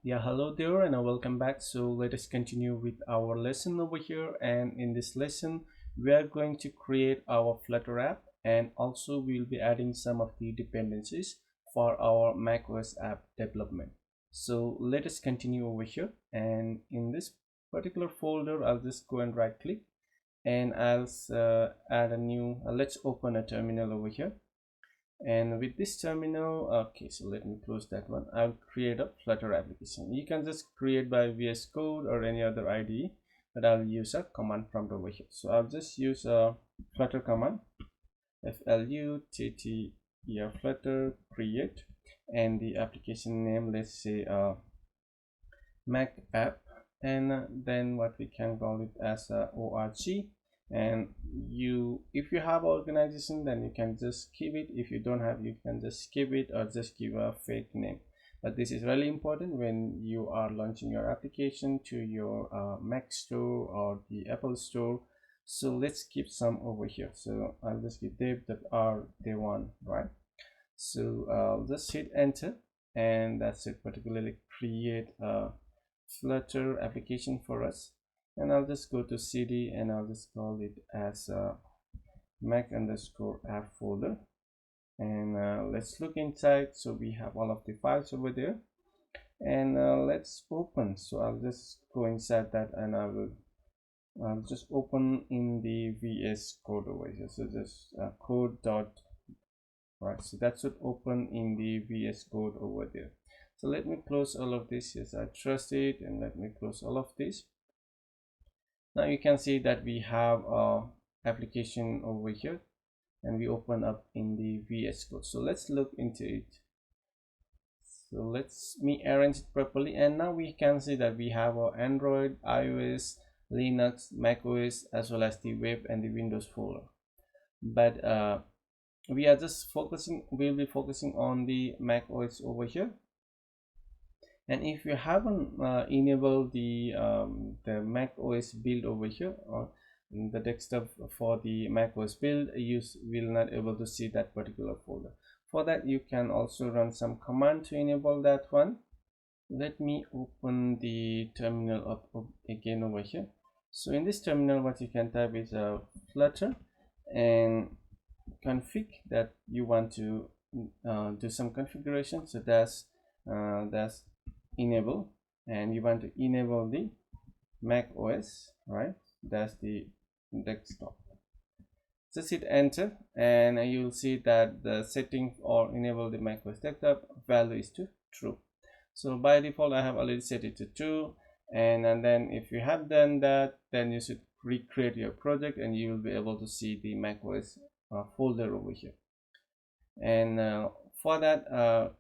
Yeah, hello there and welcome back. So let us continue with our lesson over here, and in this lesson we are going to create our Flutter app, and also we'll be adding some of the dependencies for our macOS app development. So let us continue over here, and in this particular folder I'll just go and right click, and I'll add a new let's open a terminal over here. And with this terminal, okay, so let me close that one. I'll create a Flutter application. You can just create by VSCode or any other IDE, but I'll use a command prompt over here. So I'll just use a Flutter command, Flutter Flutter create, and the application name, let's say Mac app, and then what we can call it as org. And if you have organization, then you can just keep it. If you don't have, you can just skip it or just give a fake name. But this is really important when you are launching your application to your Mac store or the Apple store. So let's keep some over here. So I'll just give dev.r day1, right? So I'll just hit enter, and that's it. Particularly create a Flutter application for us, and I'll just go to cd and I'll just call it as mac_app folder, and let's look inside. So we have all of the files over there, and let's open. So I'll just go inside that, and I'll just open in the VSCode over here. So just code dot, right, so that should open in the VSCode over there. So let me close all of this. Yes, I trust it, and let me close all of this. Now you can see that we have a application over here, and we open up in the VSCode. So let's look into it. So let's me arrange it properly, and now we can see that we have our Android, iOS, Linux, macOS, as well as the web and the Windows folder. But we are just we'll be focusing on the macOS over here. And if you haven't enabled the macOS build over here, or the desktop for the macOS build, you will not able to see that particular folder. For that, you can also run some command to enable that one. Let me open the terminal up again over here. So in this terminal, what you can type is Flutter and config that you want to do some configuration. So that's enable, and you want to enable the Mac OS, right? That's the desktop. Just hit enter, and you'll see that the setting or enable the Mac OS desktop value is to true. So by default I have already set it to 2, and then if you have done that, then you should recreate your project, and you will be able to see the Mac OS folder over here. And for that,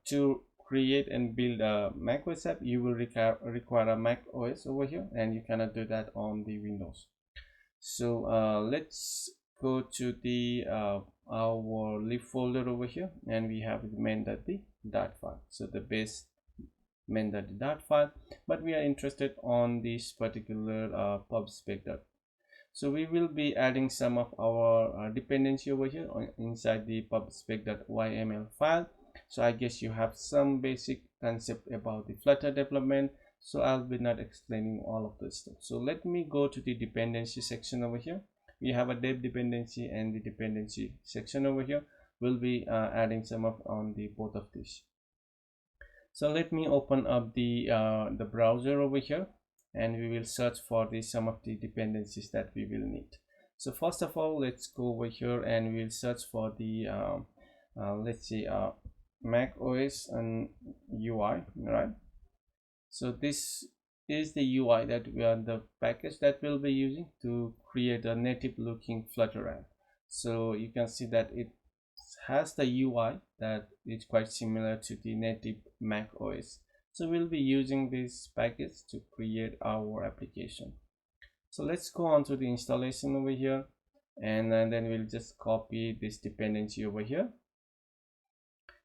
to create and build a macOS app, you will require a Mac OS over here, and you cannot do that on the Windows. So let's go to the our lib folder over here, and we have the main.d.dot file. So the base main.d.dot file, but we are interested on this particular pub/spec. So we will be adding some of our dependency over here inside the pub/spec.yml file. So I guess you have some basic concept about the Flutter development, so I'll be not explaining all of this stuff. So let me go to the dependency section over here. We have a dev dependency and the dependency section over here. We'll be adding some of on the both of these. So let me open up the browser over here, and we will search for some of the dependencies that we will need. So first of all, let's go over here and we'll search for the let's see Mac OS and UI, right? So this is the UI that we are the package that we'll be using to create a native looking Flutter app. So you can see that it has the UI that is quite similar to the native Mac OS. So we'll be using this package to create our application. So let's go on to the installation over here, and then we'll just copy this dependency over here,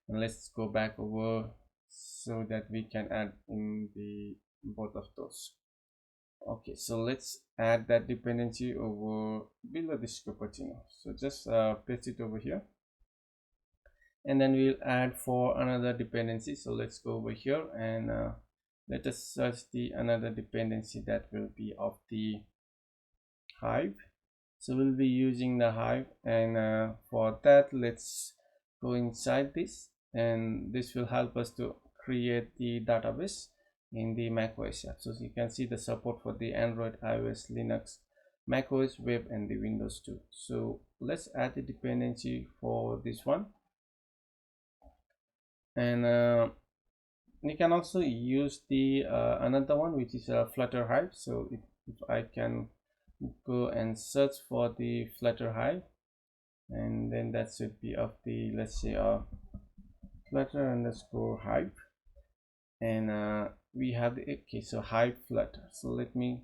and let's go back over so that we can add in the both of those. Okay, so let's add that dependency over below this Cupertino. So just paste it over here, and then we'll add for another dependency. So let's go over here and let us search the another dependency that will be of the Hive. So we'll be using the Hive, and for that let's go inside this, and this will help us to create the database in the macOS app. So you can see the support for the Android, iOS, Linux, macOS, web, and the Windows too. So let's add the dependency for this one, and you can also use the another one, which is a Flutter Hive. So if I can go and search for the Flutter Hive, and then that should be of the, let's say, Flutter underscore Hive, and we have the, okay, so Hive Flutter. So let me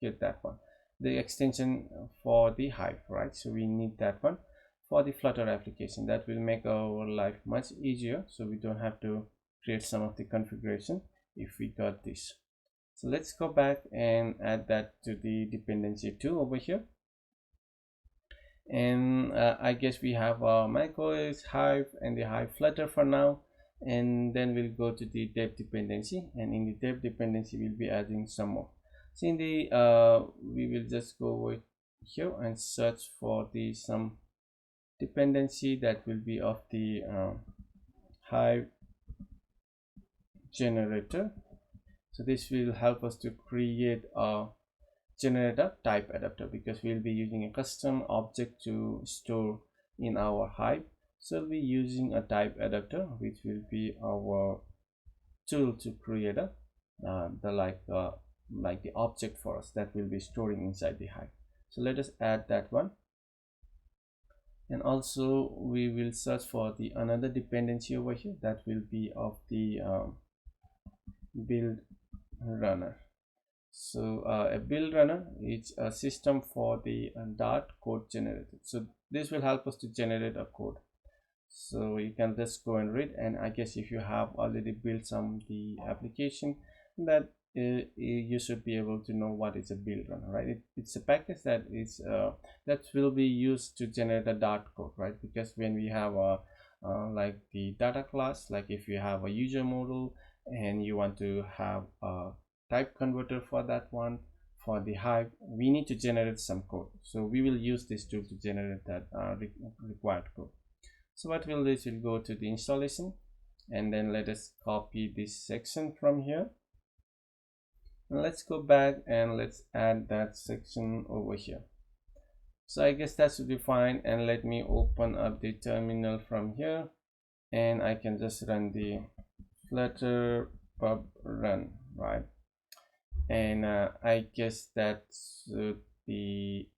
get that one, the extension for the Hive, right? So we need that one for the Flutter application. That will make our life much easier, so we don't have to create some of the configuration if we got this. So let's go back and add that to the dependency 2 over here, and I guess we have macOS, Hive, and the Hive Flutter for now. And then we'll go to the dev dependency, and in the dev dependency we'll be adding some more. So in the we will just go over here and search for the some dependency that will be of the Hive generator. So this will help us to create a generator type adapter, because we'll be using a custom object to store in our Hive. So we'll be using a type adapter, which will be our tool to create a like the object for us that will be storing inside the Hive. So let us add that one, and also we will search for the another dependency over here that will be of the build runner. So a build runner is a system for the Dart code generated. So this will help us to generate a code. So you can just go and read, and I guess if you have already built some the application, that you should be able to know what is a build runner, right? It's a package that is that will be used to generate a Dart code, right? Because when we have a like the data class, like if you have a user model and you want to have a type converter for that one, for the Hive, we need to generate some code. So we will use this tool to generate that required code. So what we'll do is we'll go to the installation, and then let us copy this section from here. And let's go back and let's add that section over here. So I guess that should be fine, and let me open up the terminal from here, and I can just run the flutter pub run, right? And I guess that should be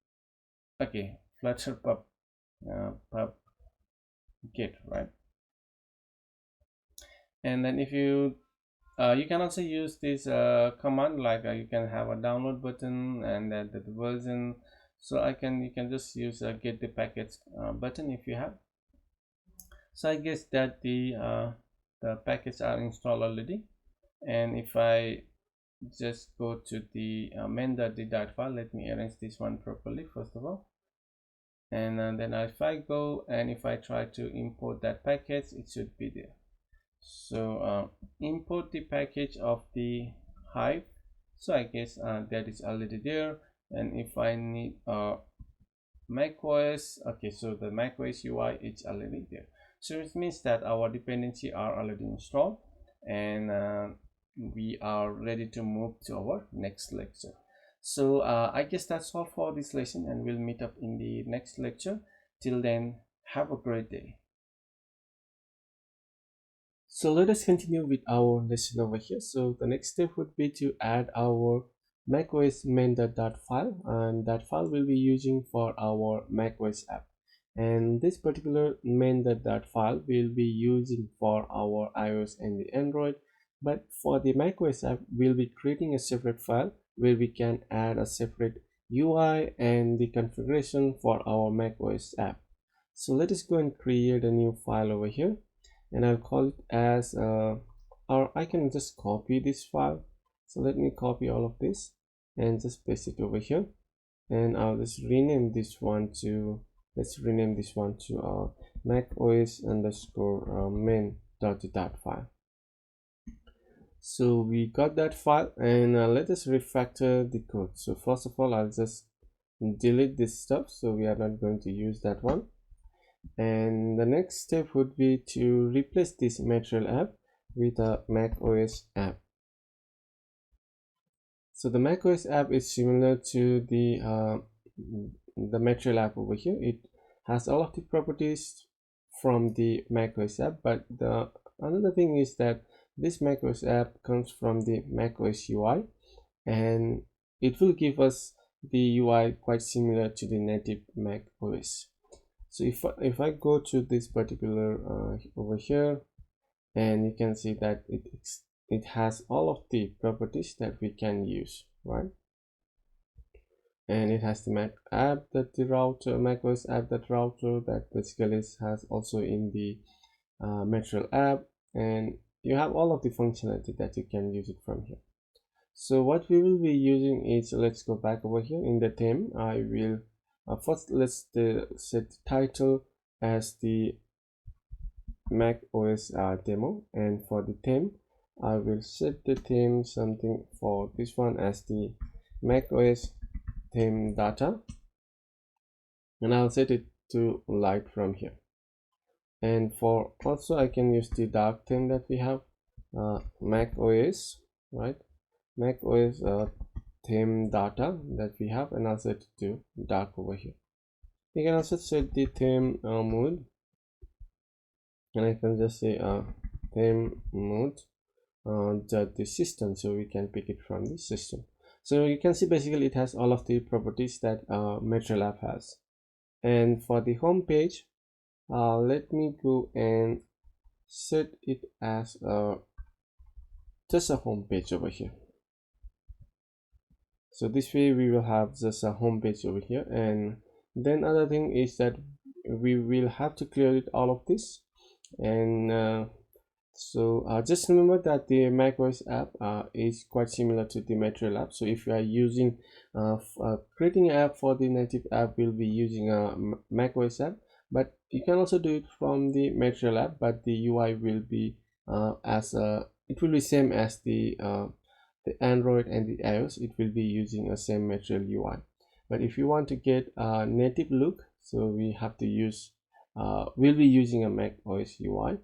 okay, flutter pub get, right? And then if you can also use this command, like you can have a download button and then the version. So you can just use get the package button if you have. So I guess that the packets are installed already, and if I just go to the main.d file, let me arrange this one properly first of all, and then if I go and if I try to import that package, it should be there. So import the package of the Hive. So I guess that is already there. And if I need macOS, okay, so the macOS UI is already there. So it means that our dependency are already installed, and we are ready to move to our next lecture. So I guess that's all for this lesson, and we'll meet up in the next lecture. Till then, have a great day. So let us continue with our lesson over here. So the next step would be to add our macOS main.dart file, and that file we'll be using for our macOS app. And this particular main.dart file we'll be using for our iOS and the Android. But for the macOS app, we'll be creating a separate file where we can add a separate UI and the configuration for our macOS app. So let us go and create a new file over here, and I'll call it as or I can just copy this file. So let me copy all of this and just paste it over here, and I'll just rename this one to, let's rename this one to macOS underscore main.dart file. So we got that file, and let us refactor the code. So first of all, I'll just delete this stuff, so we are not going to use that one. And the next step would be to replace this material app with a macOS app. So the macOS app is similar to the material app over here. It has all of the properties from the macOS app, but the another thing is that this macOS app comes from the macOS UI, and it will give us the UI quite similar to the native macOS. So if I go to this particular over here, and you can see that it has all of the properties that we can use, right? And it has the Mac app that the router, macOS app that router that basically has also in the material app, and you have all of the functionality that you can use it from here. So what we will be using is, let's go back over here in the theme. I will first let's set the title as the Mac OS demo, and for the theme I will set the theme something for this one as the Mac OS theme data, and I'll set it to light from here. And for also I can use the dark theme that we have, Mac OS, right? Mac OS theme data that we have, and I'll set it to dark over here. You can also set the theme mode, and I can just say theme mode the system, so we can pick it from the system. So you can see basically it has all of the properties that material app has. And for the home page, let me go and set it as just a home page over here. So this way we will have just a home page over here. And then other thing is that we will have to clear it all of this, and so just remember that the macOS app is quite similar to the material app. So if you are using creating an app for the native app, we'll be using a macOS app, but you can also do it from the material app, but the UI will be it will be same as the Android and the iOS. It will be using a same material UI. But if you want to get a native look, so we have to use we'll be using a macOS UI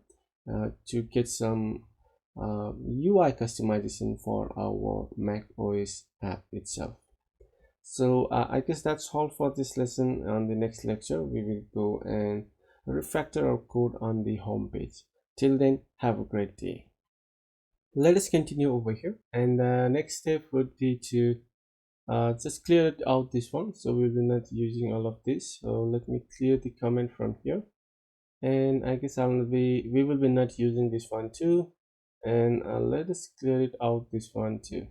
to get some UI customization for our Mac OS app itself. So I guess that's all for this lesson. On the next lecture, we will go and refactor our code on the home page. Till then, have a great day. Let us continue over here, and the next step would be to just clear it out this one. So we'll be not using all of this. So let me clear the comment from here. And I guess we will be not using this one too, and let us clear it out this one too.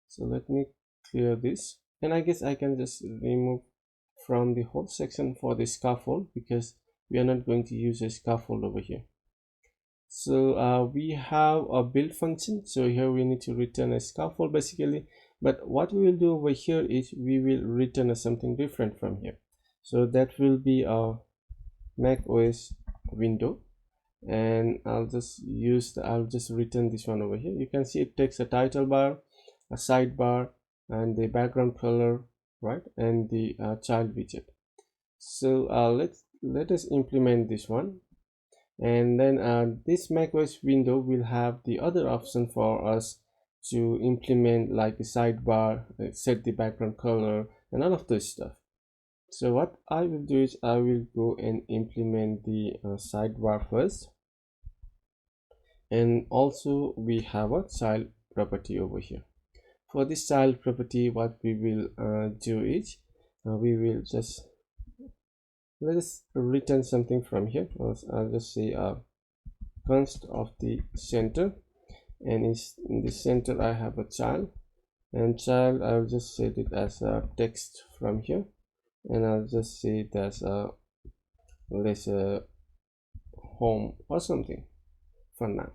So let me clear this, and I guess I can just remove from the whole section for the scaffold, because we are not going to use a scaffold over here. So we have a build function, so here we need to return a scaffold basically, but what we will do over here is we will return something different from here. So that will be a Mac OS window, and I'll just return this one over here. You can see it takes a title bar, a sidebar, and the background color, right, and the child widget. So let us implement this one, and then this macOS window will have the other option for us to implement, like a sidebar, set the background color, and all of this stuff. So what I will do is I will go and implement the sidebar first, and also we have a child property over here. For this child property, what we will do is we will just let us return something from here. I'll just say const of the center, and in the center I have a child, and child I'll just set it as a text from here, and I'll just say it as let's home or something for now.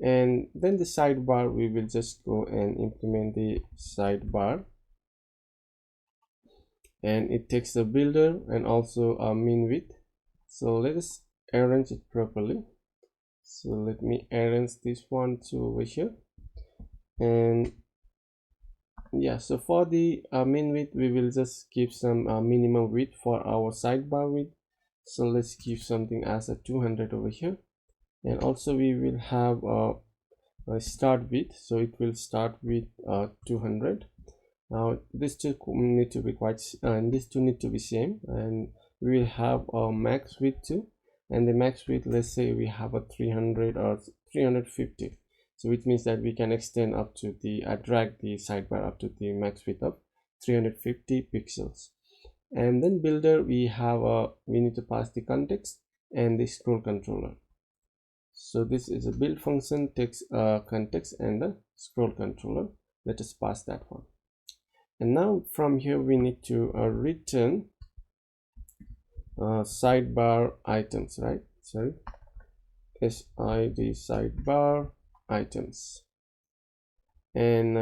And then the sidebar, we will just go and implement the sidebar, and it takes the builder and also a min width. So let us arrange it properly. So let me arrange this one to over here. And yeah, so for the min width, we will just give some minimum width for our sidebar width. So let's give something as a 200 over here. And also we will have a start width, so it will start with 200. Now these two need to be these two need to be same, and we will have a max width too. And the max width, let's say we have a 300 or 350, so which means that we can extend up to the drag the sidebar up to the max width of 350 pixels. And then builder, we have we need to pass the context and the scroll controller. So this is a build function, takes context and the scroll controller. Let us pass that one. And now from here we need to return sidebar items, right? Sorry, SID sidebar items. And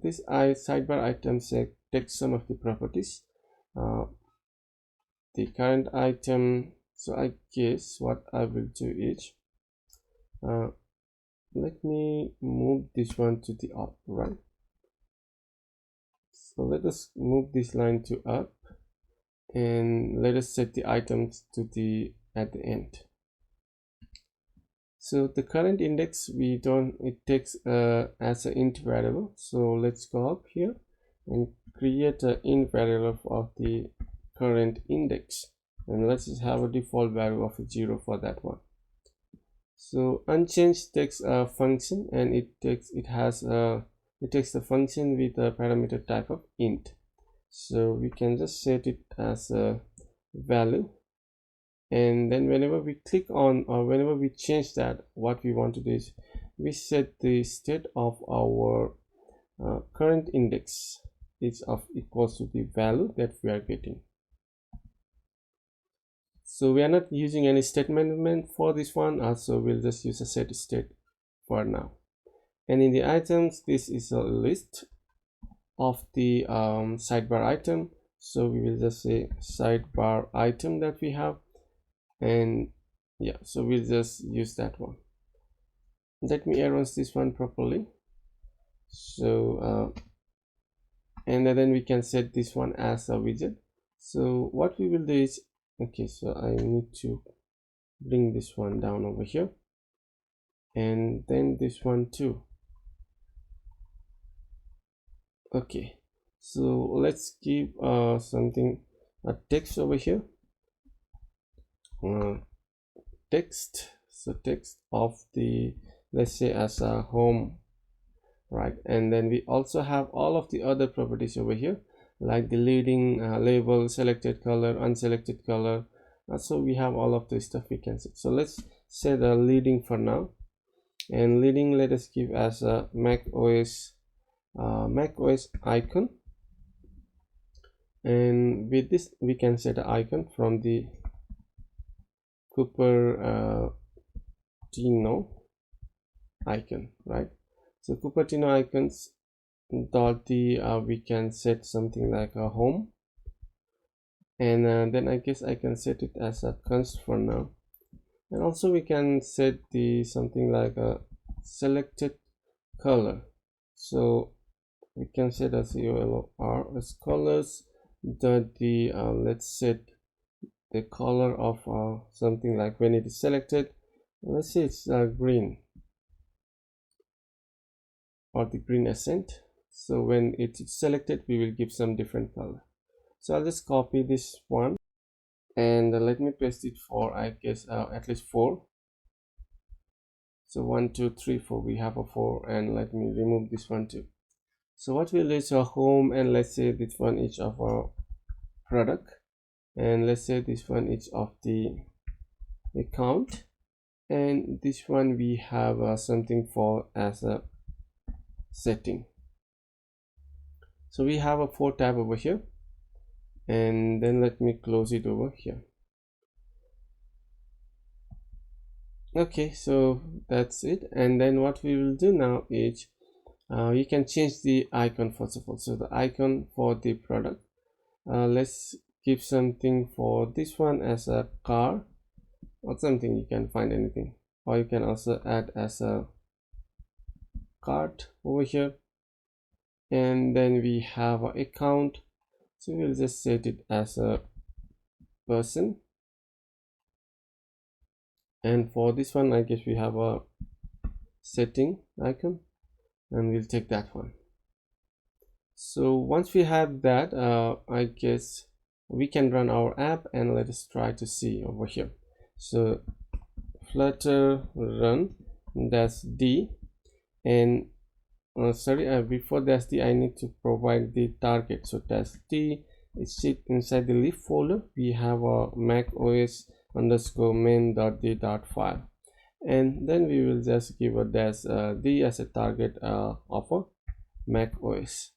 this sidebar items takes some of the properties. The current item. So I guess what I will do is let me move this one to the up, right? So let us move this line to up, and let us set the items to the at the end. So the current index, we don't, it takes as an int variable. So let's go up here and create an int variable of the current index, and let's just have a default value of 0 for that one. So unchanged takes a function, and it takes the function with a parameter type of int. So we can just set it as a value, and then whenever we click on or whenever we change that, what we want to do is we set the state of our current index is of equals to the value that we are getting. So we are not using any state management for this one, also we'll just use a set state for now. And in the items, this is a list of the sidebar item, so we will just say sidebar item that we have, and yeah, so we'll just use that one. Let me arrange this one properly. So and then we can set this one as a widget. So what we will do is, okay, so I need to bring this one down over here, and then this one too. Okay, so let's give something, a text over here, text, so text of the, let's say as a home, right? And then we also have all of the other properties over here, like the leading label, selected color, unselected color. So we have all of the stuff we can set. So let's set a leading for now, and leading, let us give as a macOS icon, and with this we can set an icon from the Cupertino icon, right? So Cupertino icons dot the we can set something like a home, and then I guess I can set it as a const for now. And also we can set the something like a selected color, so we can set as ULR as colors dot the let's set the color of something like when it is selected, let's say it's green, or the green accent. So when it is selected, we will give some different color. So I'll just copy this one, and let me paste it for, I guess at least 4. So 1 2 3 4, we have a 4, and let me remove this one too. So what we'll do is a home, and let's say this one each of our product, and let's say this one each of the account, and this one we have something for as a setting. So we have a 4 tab over here, and then let me close it over here. Okay, so that's it. And then what we will do now is you can change the icon first of all. So the icon for the product, let's give something for this one as a car or something, you can find anything, or you can also add as a card over here. And then we have an account, so we'll just set it as a person. And for this one, I guess we have a setting icon, and we'll take that one. So once we have that, I guess we can run our app, and let us try to see over here. So flutter run, that's D, and before that's D, I need to provide the target. So that's D. It's inside the lib folder. We have a MacOS underscore main.d.file, and then we will just give a dash D as a target of a MacOS.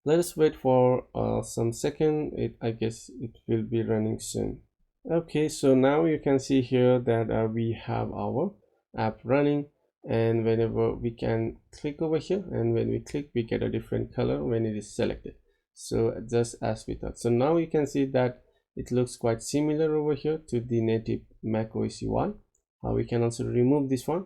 Let us wait for some second. I guess it will be running soon. Okay, so now you can see here that we have our app running, and whenever we can click over here, and when we click we get a different color when it is selected, so just as we thought. So now you can see that it looks quite similar over here to the native macOS UI. We can also remove this one,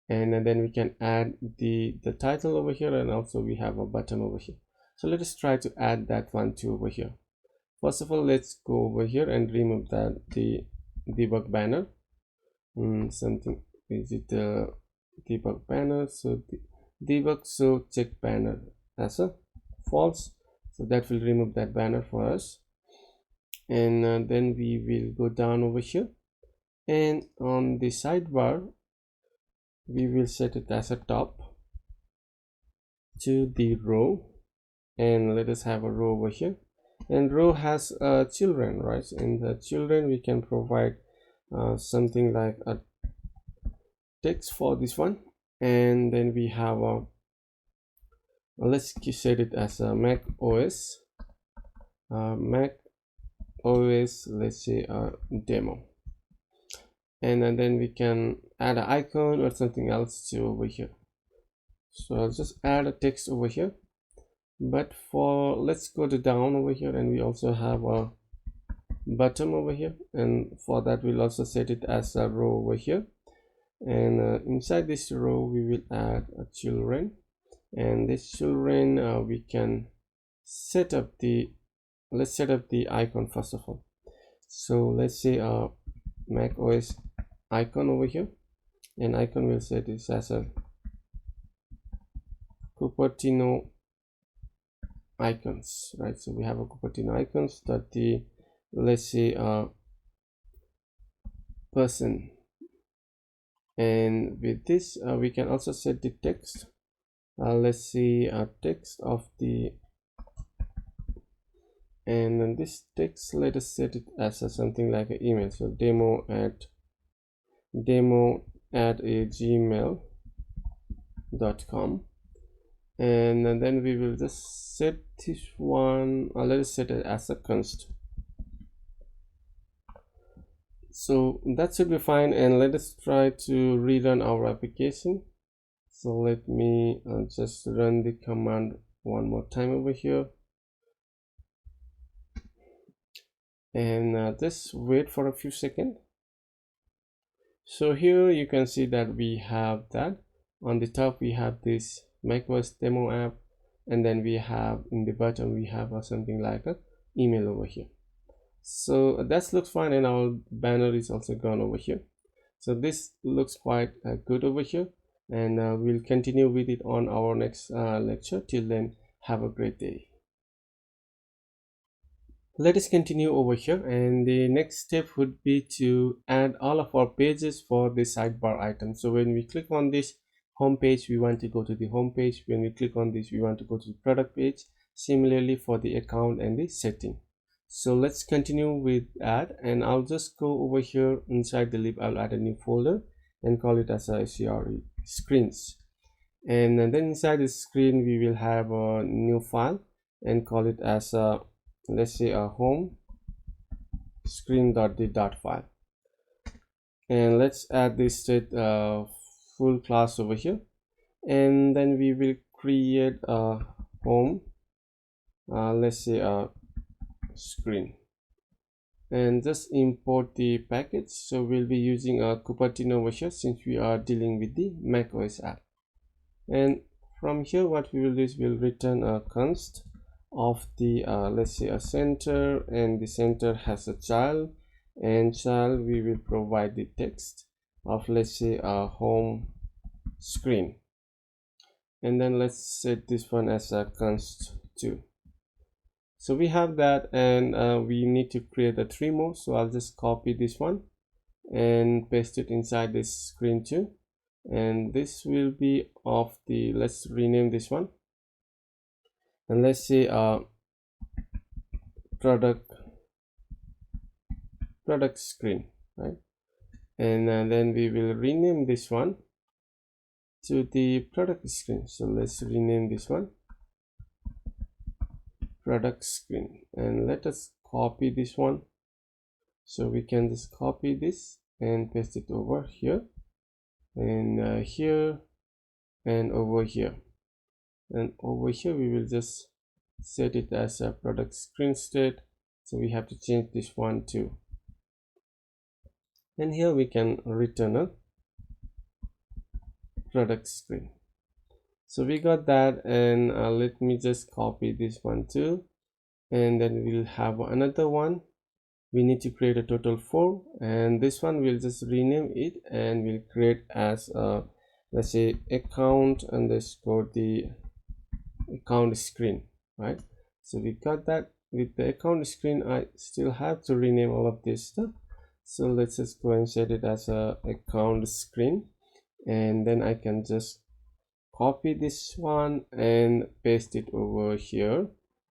and then we can add the title over here, and also we have a button over here. So let us try to add that one too over here. First of all, let's go over here and remove the debug banner. Something is it debug banner? So debug so check banner as a false, so that will remove that banner for us. And then we will go down over here, and on the sidebar we will set it as a top to the row, and let us have a row over here. And row has children, right? In the children we can provide something like a text for this one, and then we have a let's set it as a Mac OS let's say a demo, and then we can add an icon or something else to over here. So I'll just add a text over here, but for let's go to down over here, and we also have a button over here, and for that we'll also set it as a row over here. And inside this row we will add a children, and this children we can set up the let's set up the icon first of all. So let's say a Mac OS icon over here, and icon will set this as a Cupertino icons, right? So we have a Cupertino icons that the let's say person, and with this we can also set the text. Let's see a text of the, and then this text let us set it as something like an email. So demo at a gmail.com, and then we will just set this one, let us set it as a const. So that should be fine, and let us try to rerun our application. So let me just run the command one more time over here, and just wait for a few seconds. So here you can see that we have that on the top we have this macOS demo app, and then we have in the bottom we have something like a email over here. So that looks fine, and our banner is also gone over here. So this looks quite good over here, and we'll continue with it on our next lecture. Till then, have a great day. Let us continue over here, and the next step would be to add all of our pages for the sidebar item. So when we click on this home page, we want to go to the home page. When we click on this, we want to go to the product page. Similarly for the account and the setting. So let's continue with add, and I'll just go over here inside the lib. I'll add a new folder and call it as a screens, and then inside the screen we will have a new file and call it as a, let's say a home screen.d.file, and let's add this state full class over here, and then we will create a home let's say a screen, and just import the package. So we'll be using a Cupertino over here since we are dealing with the macOS app. And from here what we will do is we'll return a const of the let's say a center, and the center has a child, and child we will provide the text of let's say a home screen, and then let's set this one as a const 2. So we have that, and we need to create a 3 more. So I'll just copy this one and paste it inside this screen too, and this will be of the, let's rename this one, and let's say product screen, right? And then we will rename this one to the product screen. So let's rename this one product screen, and let us copy this one. So we can just copy this and paste it over here, and here, and over here, and over here we will just set it as a product screen state. So we have to change this one too, and here we can return a product screen. So we got that, and let me just copy this one too, and then we'll have another one. We need to create a total 4, and this one we'll just rename it, and we'll create as a, let's say, account underscore the account screen, right? So we got that. With the account screen, I still have to rename all of this stuff, so let's just go and set it as a account screen, and then I can just copy this one and paste it over here,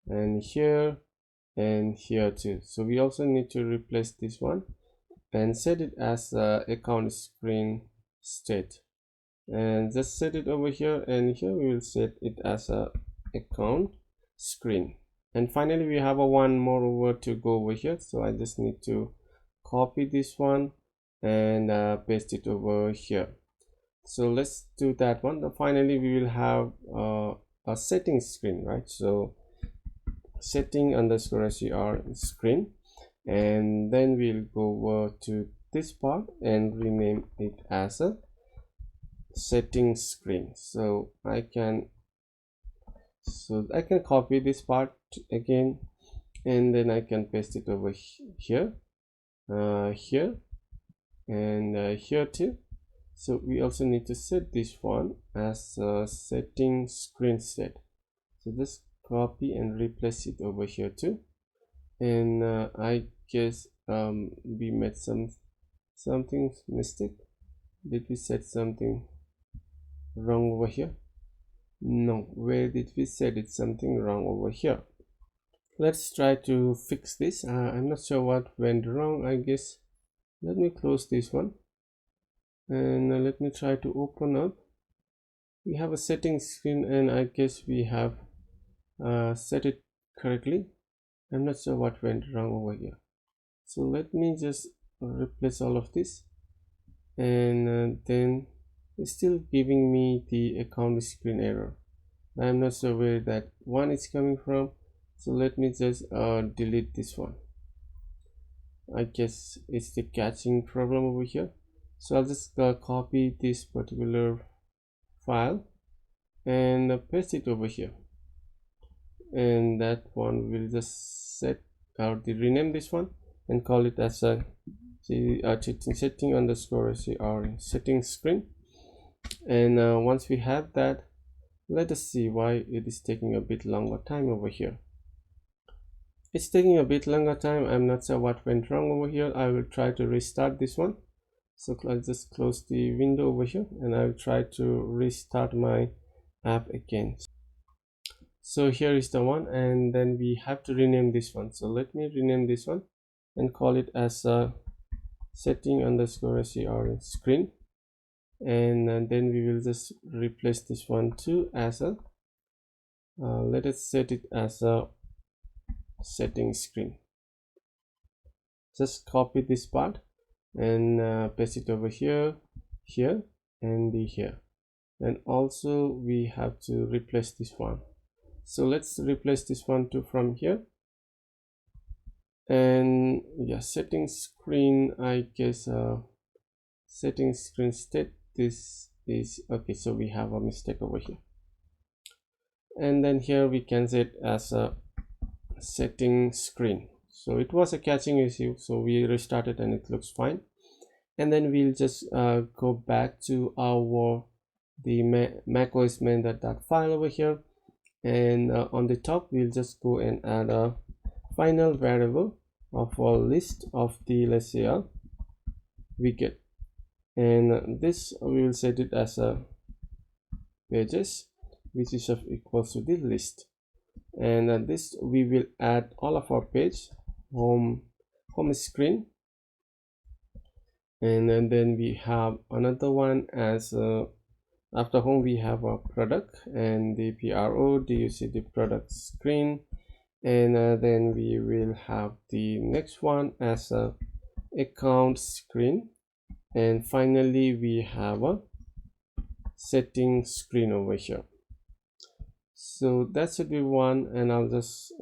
and here, and here too. So we also need to replace this one and set it as a account screen state, and just set it over here, and here we will set it as a account screen. And finally we have a one more over to go over here, so I just need to copy this one and paste it over here. So let's do that one. Finally we will have a settings screen, right? So setting underscore SER screen, and then we'll go over to this part and rename it as a settings screen. So I can copy this part again, and then I can paste it over here, here, and here too. So we also need to set this one as a setting screen state. So just copy and replace it over here too. And I guess we made something mistake. Did we set something wrong over here? No, where did we set it something wrong over here? Let's try to fix this. I'm not sure what went wrong. I guess let me close this one, and let me try to open up. We have a settings screen, and I guess we have set it correctly. I'm not sure what went wrong over here. So let me just replace all of this, and then it's still giving me the account screen error. I'm not sure where that one is coming from, so let me just delete this one. I guess it's the caching problem over here. So I'll just copy this particular file and paste it over here, and that one will just set out the rename this one and call it as a setting underscore SER setting screen. And once we have that, let us see why it is taking a bit longer time over here. It's taking a bit longer time. I'm not sure what went wrong over here. I will try to restart this one. So I'll just close the window over here, and I'll try to restart my app again. So here is the one, and then we have to rename this one. So let me rename this one and call it as a setting underscore SER screen, and then we will just replace this one too as a let us set it as a setting screen. Just copy this part and paste it over here, here, and here. And also we have to replace this one. So let's replace this one too from here, And yeah, settings screen, I guess settings screen state, this is okay, so we have a mistake over here. And then here we can set as a setting screen. So it was a catching issue, so we restarted and it looks fine. And then we'll just go back to our macOS main.file over here, and on the top we'll just go and add a final variable of a list of the, let's say, a widget, and this we will set it as a pages, which is equals to the list. And this we will add all of our page home screen, and then we have another one as after home we have a product and the PRO, you see the product screen, and then we will have the next one as a account screen, and finally we have a setting screen over here. So that should be one, and I'll just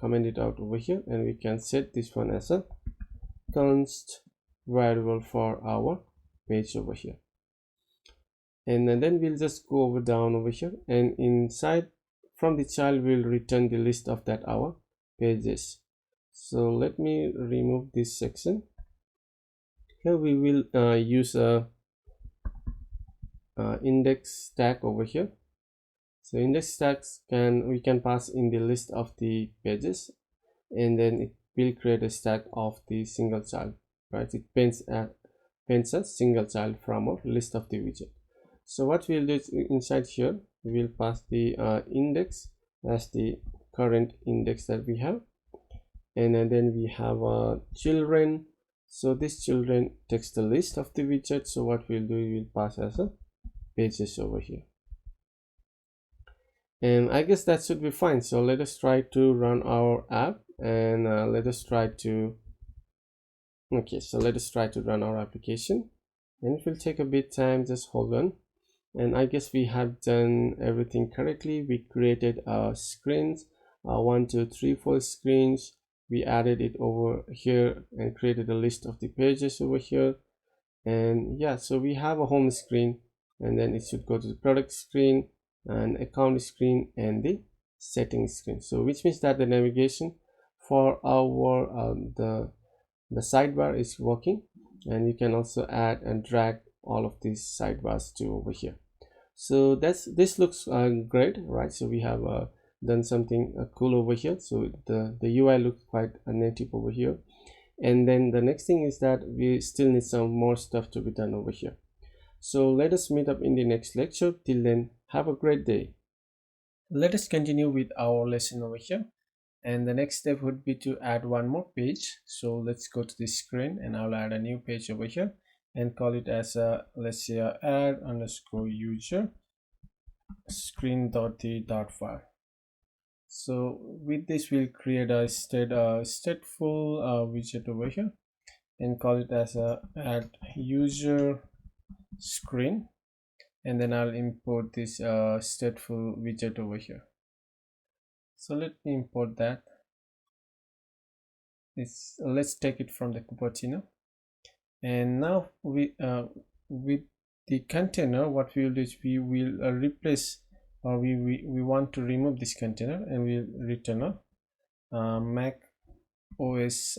comment it out over here, and we can set this one as a const variable for our page over here. And then we'll just go over down over here, and inside from the child we'll return the list of that our pages. So let me remove this section. Here we will use a index tag over here. So index tags we can pass in the list of the pages, and then it will create a stack of the single child, right? It paints a single child from a list of the widget. So what we'll do is inside here we will pass the index as the current index that we have, and then we have children. So this children takes the list of the widget. So what we'll do, we'll pass as a pages over here, and I guess that should be fine. So let us try to run our app, and let us try to run our application, and it will take a bit time. Just hold on. And I guess we have done everything correctly. We created screens, 1 2 3 4 screens. We added it over here and created a list of the pages over here. And yeah, so we have a home screen, and then it should go to the product screen and account screen and the settings screen. So which means that the navigation for our the sidebar is working, and you can also add and drag all of these sidebars to over here. So this looks great, right? So we have done something cool over here. So the UI looks quite native over here. And then the next thing is that we still need some more stuff to be done over here. So let us meet up in the next lecture. Till then, have a great day. Let us continue with our lesson over here. And the next step would be to add one more page. So let's go to the screen, and I'll add a new page over here and call it as a, let's say, add underscore user screen.t.file. So with this we'll create a stateful widget over here and call it as a add user screen, and then I'll import this stateful widget over here. So let me import that. Let's take it from the Cupertino. And now with the container, what we will do is we will replace, or we want to remove this container, and we'll return a Mac OS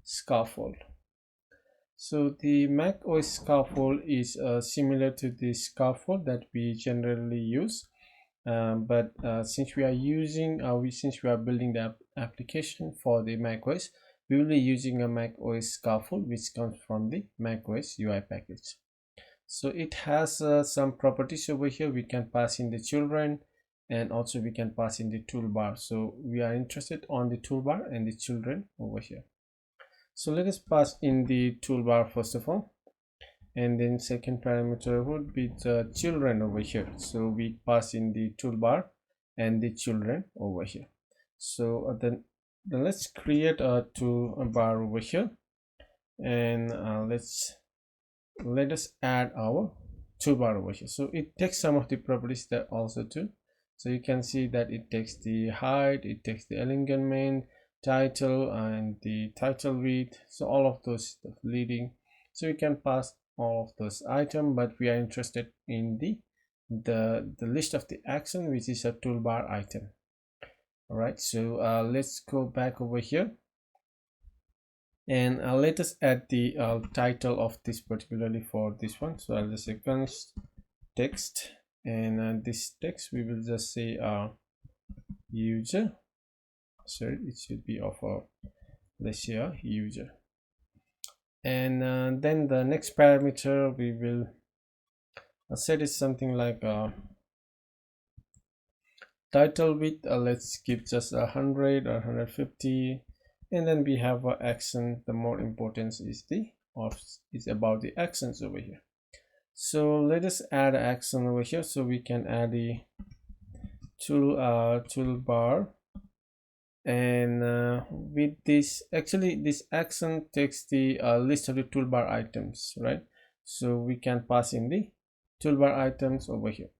scaffold. So the Mac OS scaffold is similar to the scaffold that we generally use, but since we are using since we are building the application for the Mac OS, we will be using a Mac OS scaffold which comes from the Mac OS UI package. So it has some properties over here. We can pass in the children, and also we can pass in the toolbar. So we are interested on the toolbar and the children over here. So let us pass in the toolbar first of all, and then second parameter would be the children over here. So we pass in the toolbar and the children over here. So then let's create a toolbar over here, and let us add our toolbar over here. So it takes some of the properties that also to So you can see that it takes the height, it takes the alignment, title, and the title width, so all of those stuff leading. So you can pass all of those items, but we are interested in the list of the action, which is a toolbar item. All right, so let's go back over here, and let us add the title of this, particularly for this one. So I'll just say const text, and this text we will just say user. Sorry, it should be of let's say user. And then the next parameter we will set is something like title width. Let's give just 100 or 150, and then we have our action. The more importance is about the actions over here. So let us add an action over here. So we can add the toolbar, and with this, actually this action takes the list of the toolbar items, right? So we can pass in the toolbar items over here.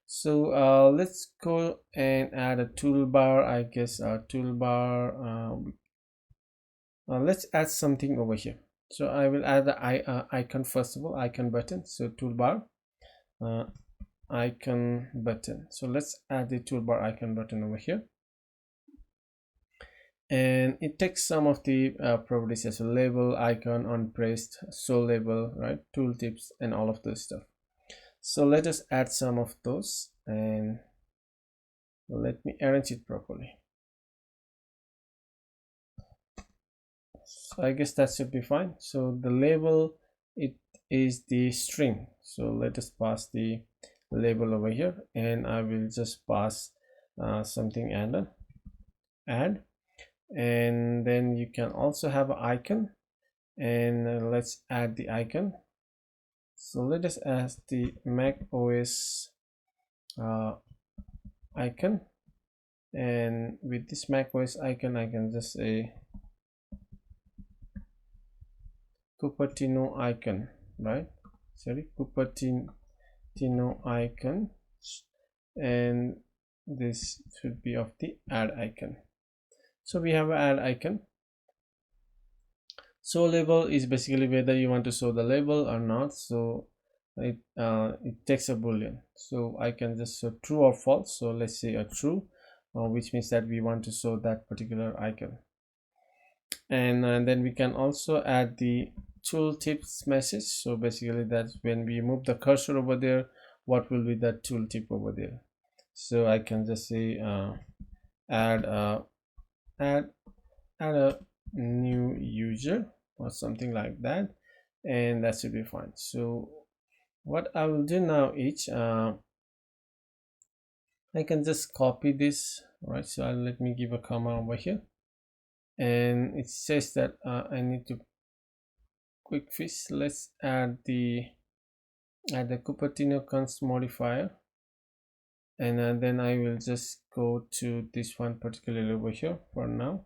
So let's go and add a toolbar. I guess a toolbar, let's add something over here. So I will add the icon first of all, icon button. So toolbar icon button. So let's add the toolbar icon button over here, and it takes some of the properties as a label, icon, unpressed, show label, right, tooltips, and all of those stuff. So let us add some of those, and let me arrange it properly. So I guess that should be fine. So the label, it is the string. So let us pass the label over here, and I will just pass something and add, and then you can also have an icon, and let's add the icon. So let us add the MacOS icon, and with this MacOS icon I can just say Cupertino icon, right? Sorry, Cupertino icon, and this should be of the add icon. So we have an add icon. So label is basically whether you want to show the label or not. So it takes a boolean. So I can just show true or false. So let's say a true, which means that we want to show that particular icon. And then we can also add the tooltips message. So basically that's when we move the cursor over there, what will be that tooltip over there. So I can just say add a new user or something like that, and that should be fine. So what I will do now is I can just copy this, right? So let me give a comma over here, and it says that I need to quick fix. Let's add the Cupertino const modifier, and then I will just go to this one particularly over here for now.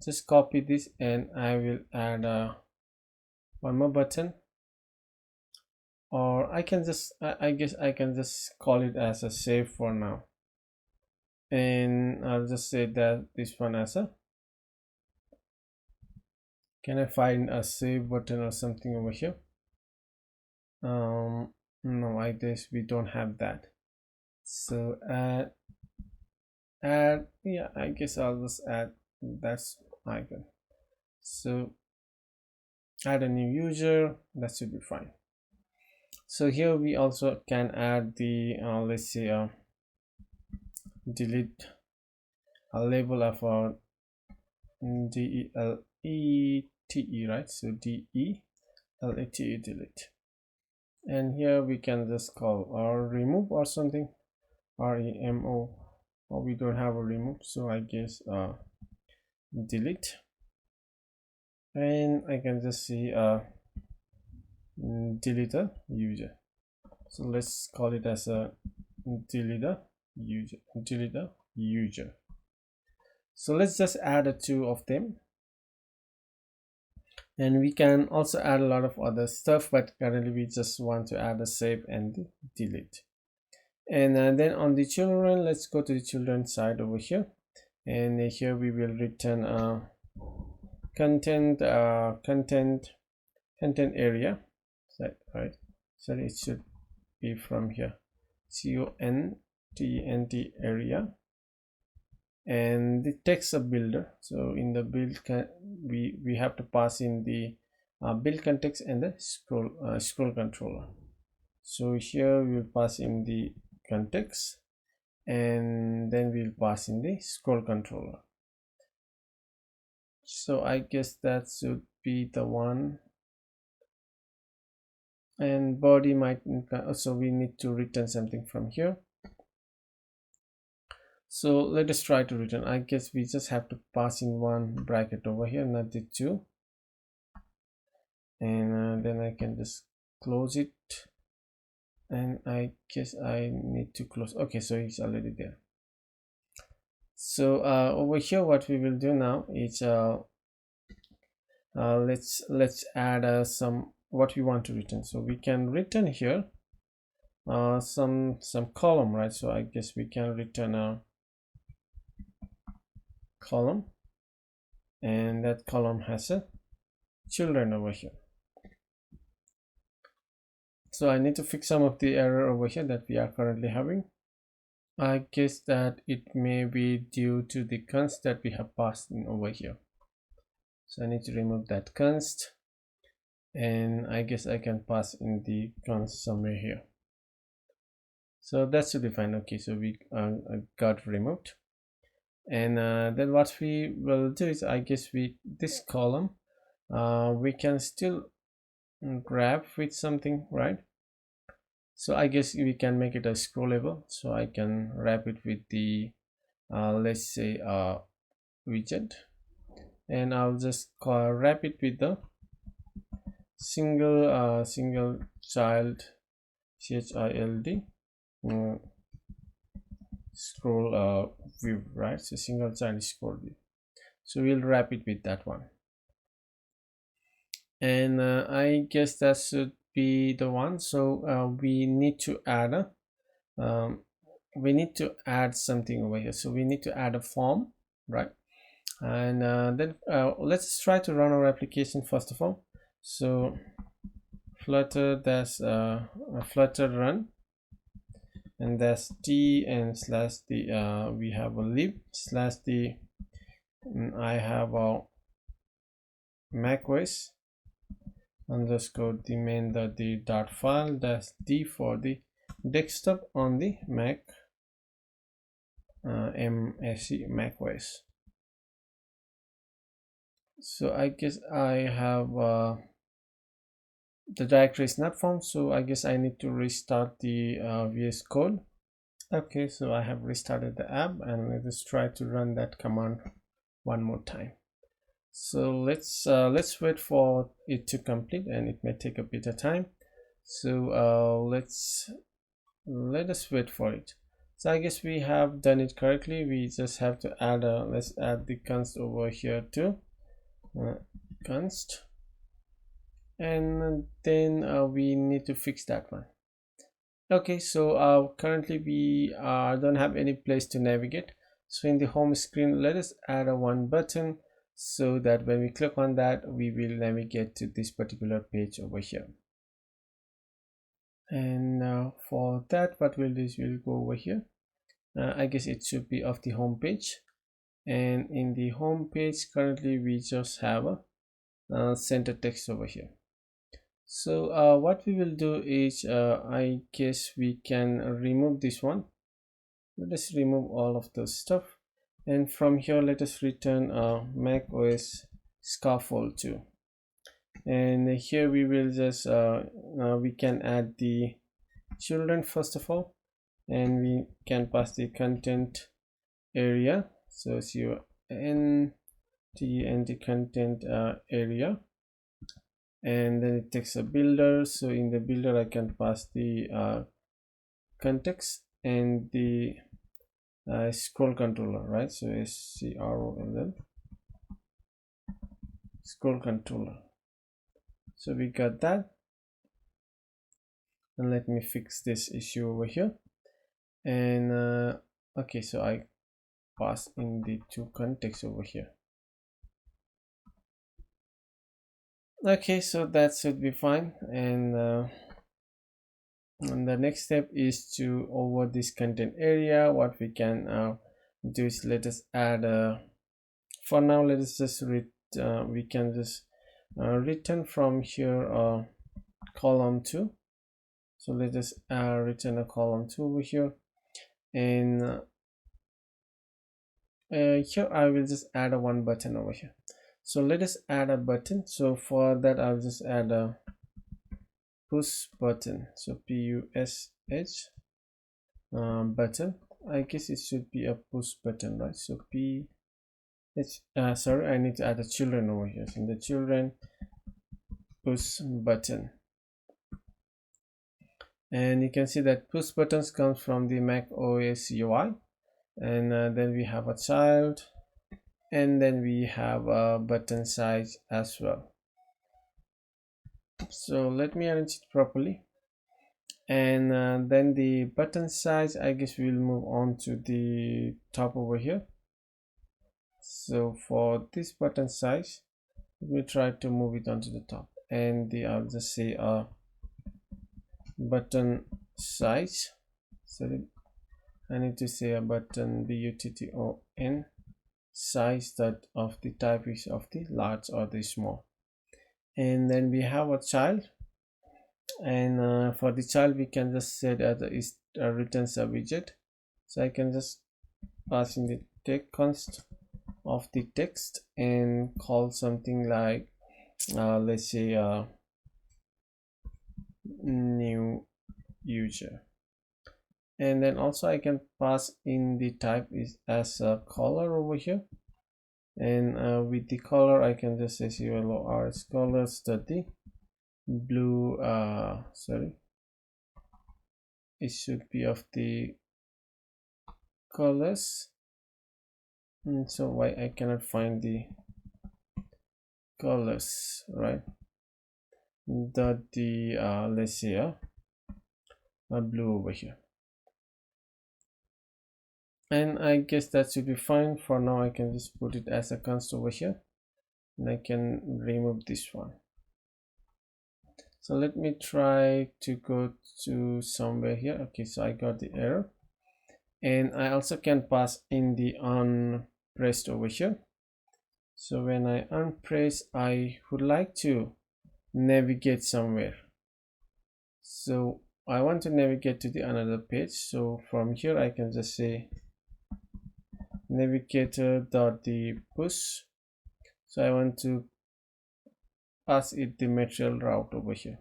Just copy this, and I will add one more button, or I can just I guess I can just call it as a save for now, and I'll just say that this one as a, can I find a save button or something over here? No, I guess we don't have that. So add, yeah, I guess I'll just add that's icon. So add a new user, that should be fine. So here we also can add the let's say delete a label of our delete, right? So delete, delete, and here we can just call or remove or something, remo, or we don't have a remove, so I guess delete, and I can just see delete a user. So let's call it as a delete a user. So let's just add two of them, and we can also add a lot of other stuff, but currently we just want to add a save and delete. And then on the children, let's go to the children side over here, and here we will return content area, right? So it should be from here, content area, and the text of builder. So in the build we have to pass in the build context and the scroll controller. So here we will pass in the context, and then we'll pass in the scroll controller. So I guess that should be the one. And body might also, we need to return something from here. So let us try to return. I guess we just have to pass in one bracket over here, not the two. And then I can just close it, and I guess I need to close. Okay, so it's already there. So over here what we will do now is let's add some what we want to return. So we can return here some column, right? So I guess we can return a column, and that column has a children over here. So I need to fix some of the error over here that we are currently having. I guess that it may be due to the const that we have passed in over here. So I need to remove that const, and I guess I can pass in the const somewhere here. So that should be fine. Okay, so we got removed. And then what we will do is, I guess this column we can still grab with something, right? So I guess we can make it a scrollable. So I can wrap it with the let's say widget, and I'll just wrap it with the single child child scroll view, right? So single child scroll view. So we'll wrap it with that one, and I guess that should be the one. So we need to add something over here. So we need to add a form, right? And then let's try to run our application first of all. So flutter run, and that's t and slash the we have a lib slash the I have a macOS underscore the main the dot file, that's d for the desktop on the Mac MSC macOS. So I guess I have the directory is not found, so I guess I need to restart the VSCode. Okay, so I have restarted the app, and let's try to run that command one more time. So let's wait for it to complete, and it may take a bit of time. So let us wait for it. So I guess we have done it correctly. We just have to add let's add the const over here too, const, and then we need to fix that one. Okay, so currently we don't have any place to navigate. So in the home screen, let us add one button, so that when we click on that, we will navigate to this particular page over here. And for that, what we'll do is we'll go over here. I guess it should be of the home page, and in the home page currently we just have a center text over here. So what we will do is I guess we can remove this one. Let us remove all of the stuff, and from here let us return macOS scaffold 2, and here we will just we can add the children first of all, and we can pass the content area. So CONT and the content area, and then it takes a builder. So in the builder I can pass the context and the scroll controller, right? So SCROLL scroll controller. So we got that, and let me fix this issue over here. And okay, so I pass in the two contexts over here. Okay, so that should be fine. And the next step is to, over this content area, what we can do is, let us add for now, let us just we can just return from here column 2. So let us return a column 2 over here. And here I will just add a one button over here. So let us add a button. So for that, I'll just add a push button. So push button. I guess it should be a push button, right? So sorry, I need to add a children over here. So the children push button. And you can see that push buttons comes from the macOS UI. And then we have a child, and then we have a button size as well. So let me arrange it properly. And then the button size, I guess we'll move on to the top over here. So for this button size, let me try to move it onto the top, and I'll just say button size. So I need to say a button button size that of the type is of the large or the small. And then we have a child, and for the child we can just say that is returns a widget. So I can just pass in the text const of the text and call something like let's say new user. And then also I can pass in the type is as a color over here. And with the color I can just say colors color study blue. Sorry, it should be of the colors. And so why I cannot find the colors, right? That the let's say a blue over here. And I guess that should be fine. For now I can just put it as a const over here, and I can remove this one. So let me try to go to somewhere here. Okay, so I got the error, and I also can pass in the unpressed over here. So when I unpress, I would like to navigate somewhere. So I want to navigate to the another page. So from here I can just say navigator.the push. So I want to pass it the material route over here,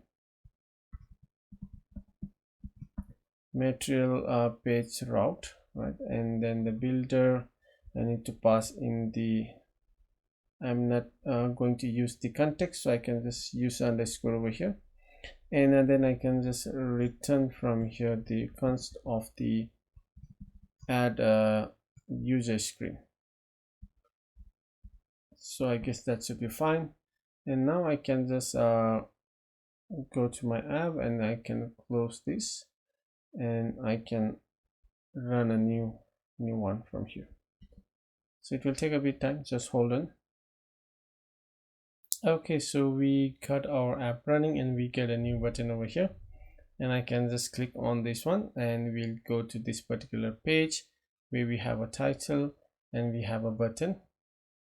material page route, right? And then the builder, I need to pass in the, I'm not going to use the context, so I can just use underscore over here. And then I can just return from here the const of the add user screen. So I guess that should be fine. And now I can just go to my app, and I can close this, and I can run a new one from here. So it will take a bit time, just hold on. Okay, so we got our app running, and we get a new button over here, and I can just click on this one, and we'll go to this particular page where we have a title and we have a button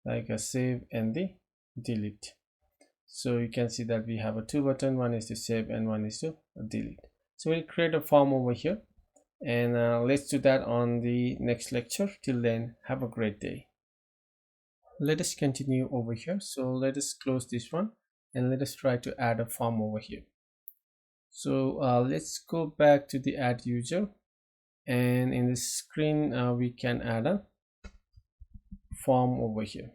like a save and the delete. So you can see that we have a two button, one is to save and one is to delete. So we'll create a form over here, and let's do that on the next lecture. Till then, have a great day. Let us continue over here. So let us close this one, and let us try to add a form over here. So let's go back to the add user, and in the screen we can add a form over here,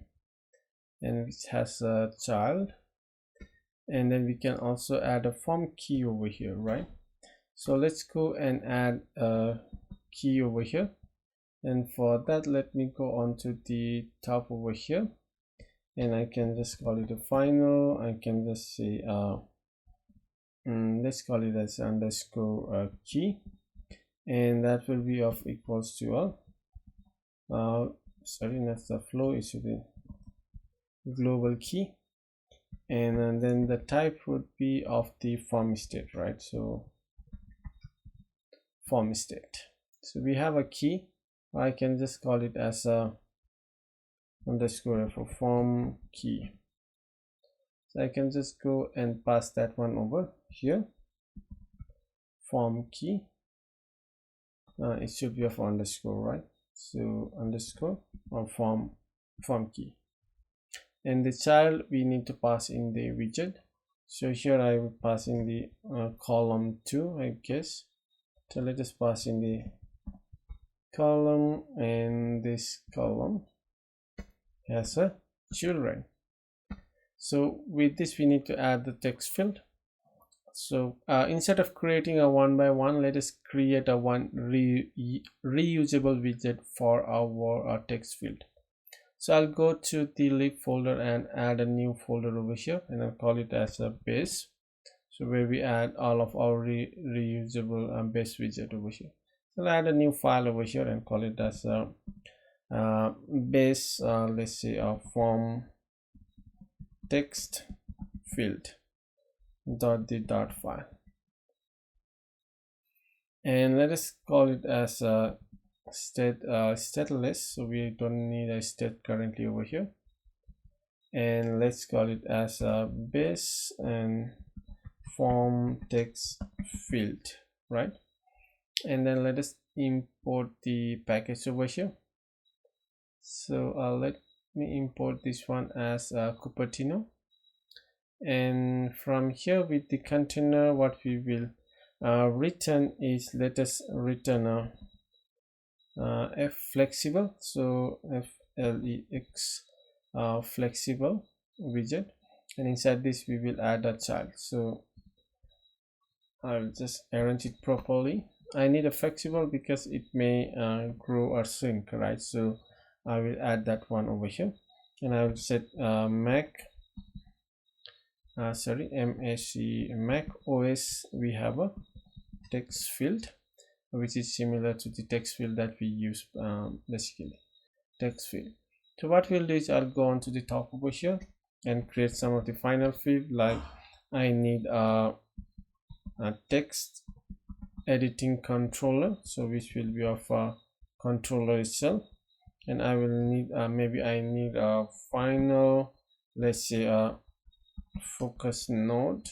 and it has a child, and then we can also add a form key over here, right? So let's go and add a key over here, and for that let me go on to the top over here, and I can just call it a final. I can just say let's call it as underscore key, and that will be of equals to sorry, that's the flow, it should be global key, and then the type would be of the form state, right? So form state. So we have a key. I can just call it as a underscore for form key. So I can just go and pass that one over here. Form key. It should be of underscore, right? So underscore or form key. And the child we need to pass in the widget. So here I will pass in the column 2, I guess. So let us pass in the column, and this column has a children. So with this we need to add the text field. So instead of creating a one by one, let us create a reusable widget for our text field. So I'll go to the lib folder and add a new folder over here, and I'll call it as a base. So where we add all of our reusable base widget over here. So I'll add a new file over here and call it as a base, let's say a form text field dot file, and let us call it as a stateless, so we don't need a state currently over here, and let's call it as a base and form text field, right? And then let us import the package over here. So let me import this one as Cupertino, and from here with the container what we will return is, let us return f flexible, so flex flexible widget, and inside this we will add a child. So I'll just arrange it properly. I need a flexible because it may grow or shrink, right? So I will add that one over here, and I will set Mac OS. We have a text field which is similar to the text field that we use, basically text field. So what we'll do is I'll go on to the top over here and create some of the final field, like I need a text editing controller, so which will be of a controller itself, and I will need maybe I need a final, let's say a focus node,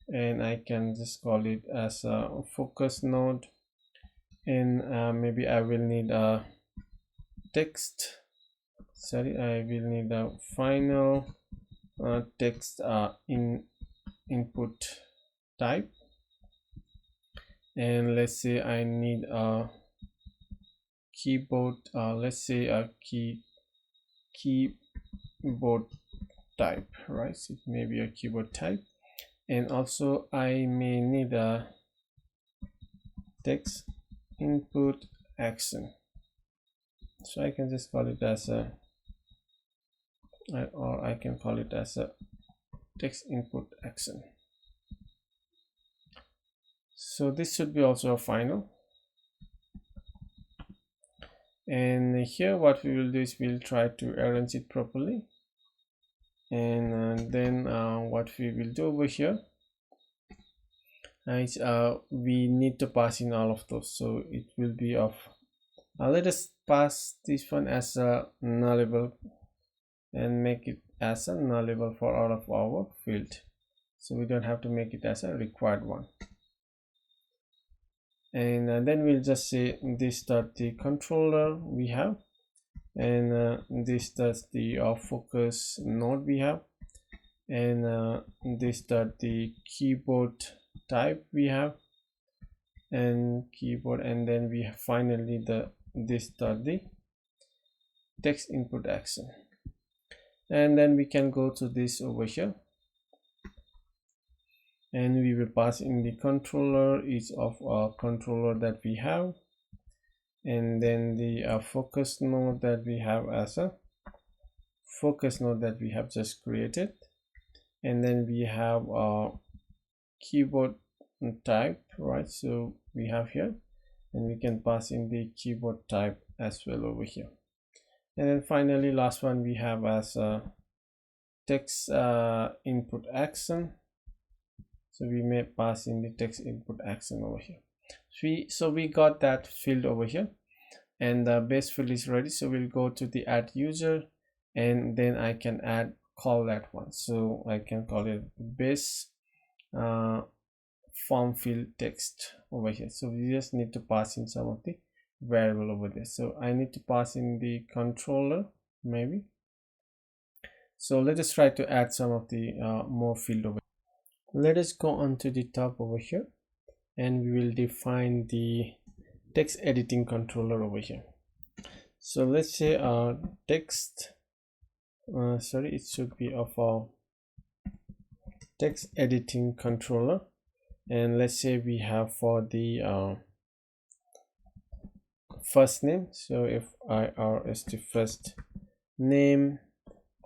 and I can just call it as a focus node, and maybe I will need a text, sorry, I will need a final text input type, and let's say I need a keyboard, let's say a keyboard type, right? So it may be a keyboard type, and also I may need a text input action, so I can just call it as a, or I can call it as a text input action. So this should be also a final, and here what we will do is we'll try to arrange it properly, and then what we will do over here is we need to pass in all of those, so it will be of let us pass this one as a nullable and make it as a nullable for all of our field, so we don't have to make it as a required one. And then we'll just say this dot the controller we have, and this does the focus node we have, and this dot the keyboard type we have, and keyboard, and then we have finally this dot the text input action, and then we can go to this over here, and we will pass in the controller each of our controller that we have, and then the focus node that we have as a focus node that we have just created, and then we have a keyboard type, right? So we have here, and we can pass in the keyboard type as well over here. And then finally, last one we have as a text input action. So we may pass in the text input action over here. So we got that field over here, and the base field is ready. So we'll go to the add user, and then I can call that one. So I can call it base form field text over here. So we just need to pass in some of the variable over there. So I need to pass in the controller maybe. So let us try to add some of the more field over here. Let us go on to the top over here, and we will define the text editing controller over here. So let's say text it should be of a text editing controller, and let's say we have for the first name. So if IR is the first name,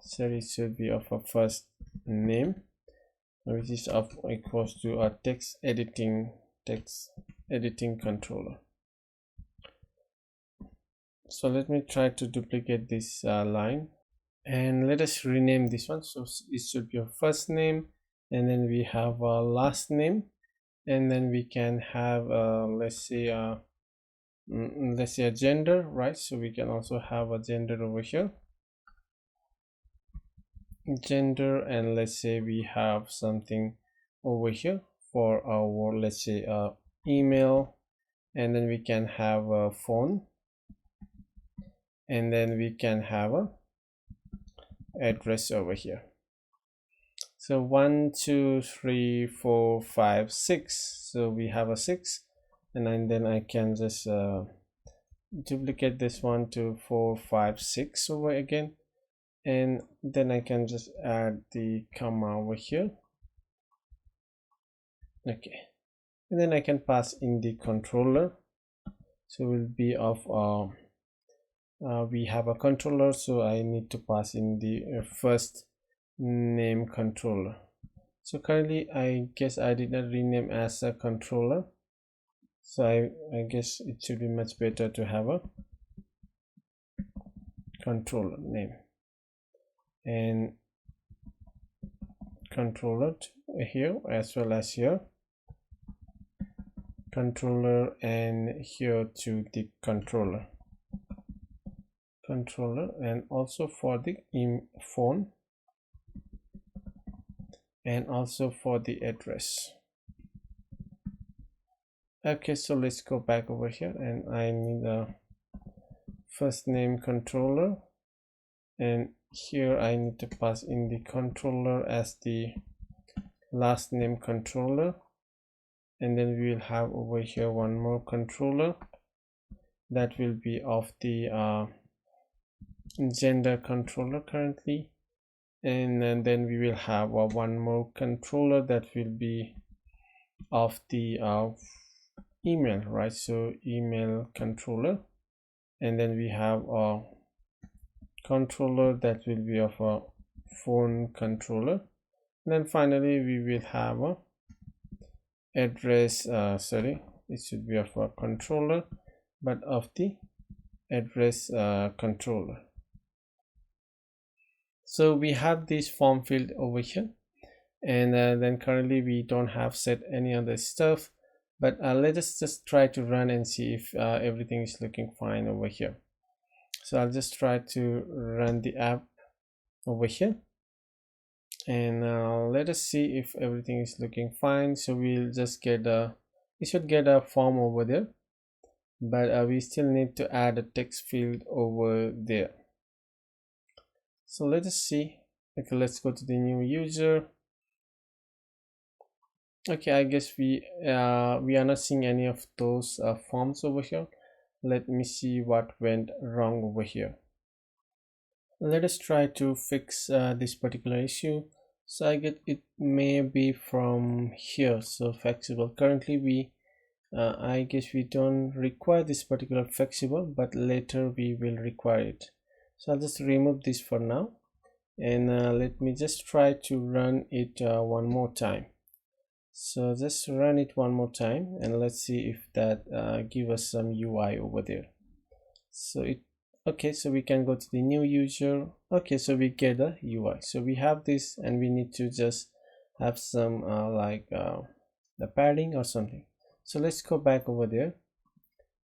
so it should be of a first name, which is of equals to a text editing controller. So let me try to duplicate this line, and let us rename this one. So it should be a first name, and then we have a last name, and then we can have let's say a gender, right? So we can also have a gender over here, gender, and let's say we have something over here for our, let's say email, and then we can have a phone, and then we can have a address over here. So 1 2 3 4 5 6, so we have a 6, and then I can just duplicate this one to 4 5 6 over again, and then I can just add the comma over here. Okay, and then I can pass in the controller. So will be of we have a controller, so I need to pass in the first name controller. So currently I guess I did not rename as a controller, so I guess it should be much better to have a controller name, and controller here as well as here, controller, and here to the controller, and also for the phone, and also for the address. Okay, so let's go back over here, and I need a first name controller, and here I need to pass in the controller as the last name controller, and then we will have over here one more controller that will be of the gender controller currently, and then we will have one more controller that will be of the email, right? So email controller, and then we have a controller that will be of a phone controller, and then finally we will have a address it should be of a controller, but of the address controller. So we have this form field over here, and then currently we don't have set any other stuff, but let us just try to run and see if everything is looking fine over here. So I'll just try to run the app over here, and let us see if everything is looking fine. So we'll just get we should get a form over there, but we still need to add a text field over there. So let us see. Okay, let's go to the new user. Okay, I guess we are not seeing any of those forms over here. Let me see what went wrong over here. Let us try to fix this particular issue. So I get it may be from here. So flexible, currently we I guess we don't require this particular flexible, but later we will require it. So I'll just remove this for now, and let me just try to run it one more time. So just run it one more time and let's see if that give us some UI over there. So it okay, so we can go to the new user. Okay, so we get the UI. So we have this and we need to just have some the padding or something. So let's go back over there,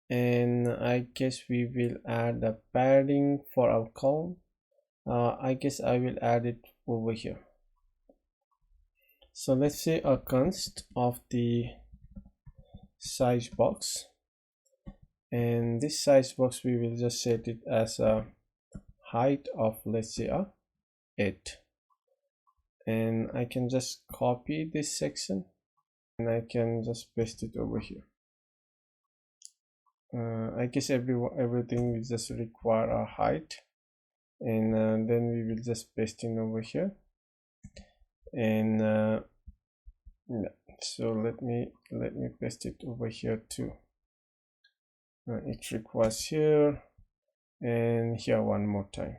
and I guess we will add the padding for our column. I guess I will add it over here. So let's say a const of the size box, and this size box we will just set it as a height of, let's say, 8, and I can just copy this section and I can just paste it over here. I guess everything will just require a height, and then we will just paste in over here. And yeah, so let me paste it over here too. It requires here and here one more time.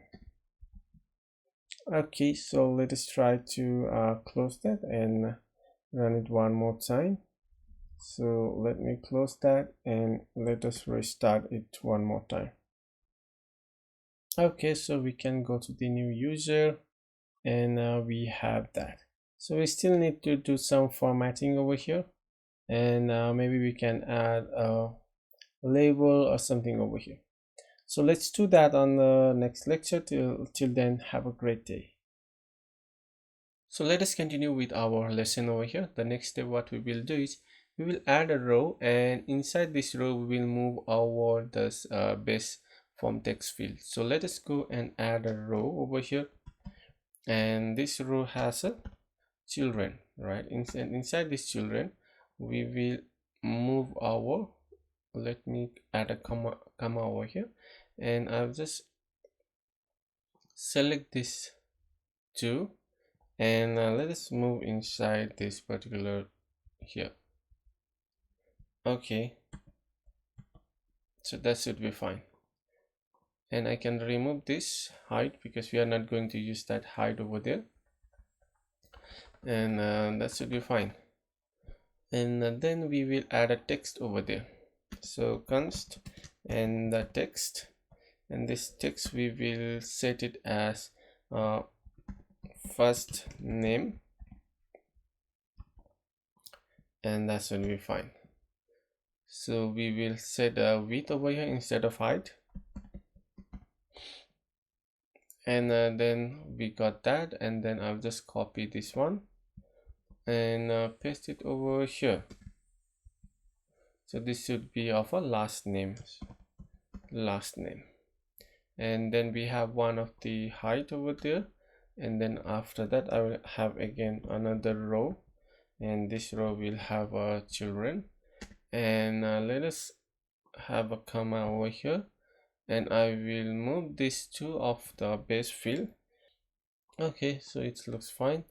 Okay, so let us try to close that and run it one more time. So let me close that and let us restart it one more time. Okay, so we can go to the new user, and we have that. So we still need to do some formatting over here, and maybe we can add a label or something over here. So let's do that on the next lecture. Till then, have a great day. So let us continue with our lesson over here. The next step what we will do is we will add a row, and inside this row we will move our this base form text field. So let us go and add a row over here, and this row has a children, right? Inside this children we will move our, let me add a comma over here, and I'll just select this two, and let us move inside this particular here. Okay, so that should be fine, and I can remove this height because we are not going to use that height over there, and that should be fine. And then we will add a text over there. So const and the text, and this text we will set it as first name, and that should be fine. So we will set a width over here instead of height, and then we got that, and then I'll just copy this one and paste it over here. So this should be of a last name, and then we have one of the height over there, and then after that I will have again another row, and this row will have children, and let us have a comma over here, and I will move these two of the base field. Okay, so it looks fine,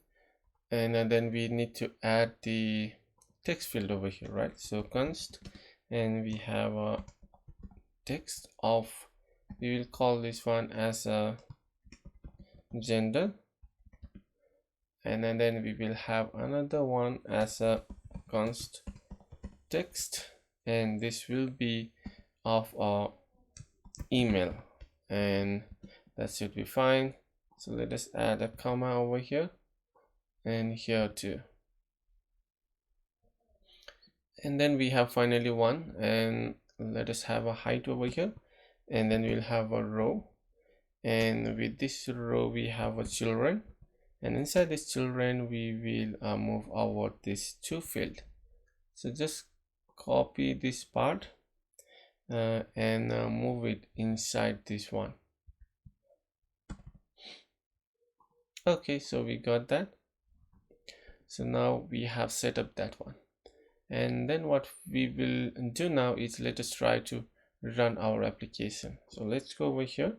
and then we need to add the text field over here, right? So const, and we have a text of, we will call this one as a gender, and then we will have another one as a const text, and this will be of our email, and that should be fine. So let us add a comma over here and here too, and then we have finally one, and let us have a height over here, and then we'll have a row, and with this row we have a children, and inside this children we will move over this two field. So just copy this part and move it inside this one. Okay, so we got that. So now we have set up that one, and then what we will do now is let us try to run our application. So let's go over here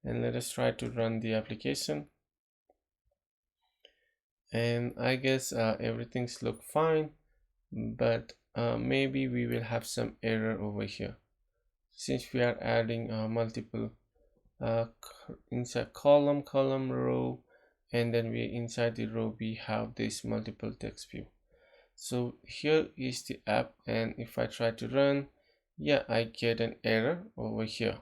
and let us try to run the application, and I guess everything's look fine, but maybe we will have some error over here since we are adding multiple inside column, row, and then we inside the row we have this multiple text view. So here is the app, and if I try to run, yeah, I get an error over here.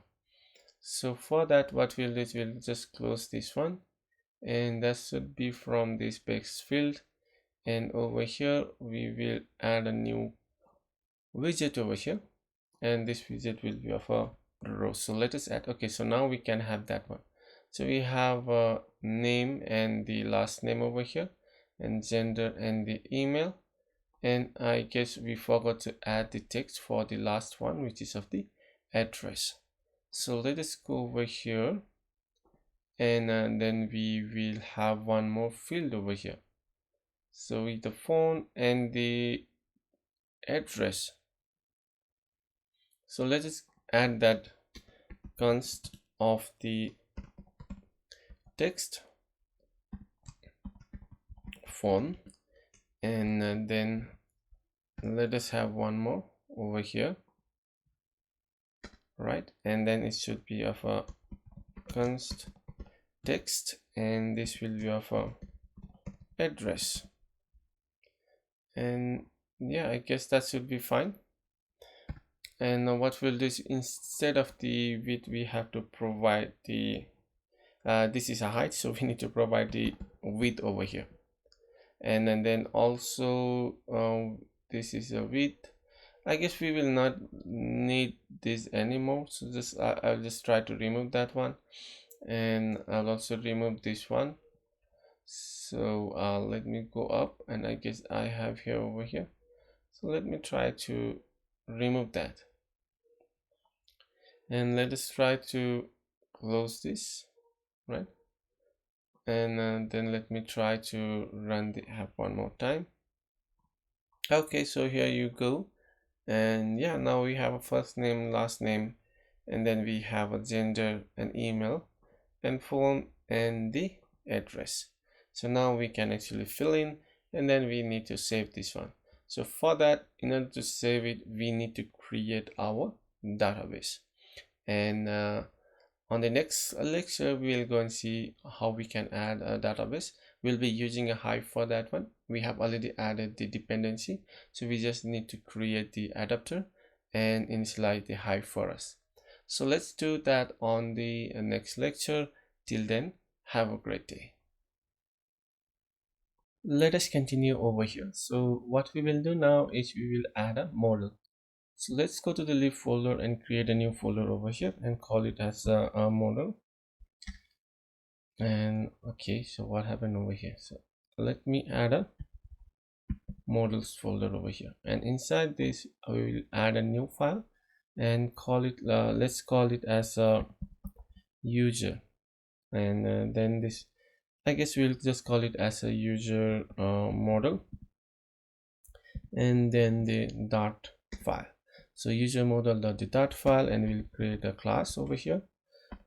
So for that, what we'll do is we'll just close this one, and that should be from this specs field. And over here we will add a new widget over here, and this widget will be of a row. So let us add, okay, so now we can have that one. So we have a name and the last name over here, and gender and the email, and I guess we forgot to add the text for the last one, which is of the address. So let us go over here, and then we will have one more field over here. So with the phone and the address. So let us add that const of the text phone, and then let us have one more over here, right? And then it should be of a const text, and this will be of a address. And yeah, I guess that should be fine. And what we'll do is, instead of the width, we have to provide the this is a height, so we need to provide the width over here. And then also this is a width. I guess we will not need this anymore, so just I'll just try to remove that one, and I'll also remove this one. So let me go up, and I guess I have here over here, so let me try to remove that, and let us try to close this, right? And then let me try to run the app one more time. Okay, so here you go, and yeah, now we have a first name, last name, and then we have a gender, an email, and phone, and the address. So now we can actually fill in, and then we need to save this one. So for that, in order to save it, we need to create our database. And on the next lecture, we'll go and see how we can add a database. We'll be using a Hive for that one. We have already added the dependency, so we just need to create the adapter and initialize the Hive for us. So let's do that on the next lecture. Till then, have a great day. Let us continue over here. So what we will do now is we will add a model. So let's go to the lib folder and create a new folder over here and call it as a model. And okay, so what happened over here? So let me add a models folder over here, and inside this I will add a new file and call it let's call it as a user, and then this, I guess we'll just call it as a user model, and then the dot file. So user model dot the dot file, and we'll create a class over here,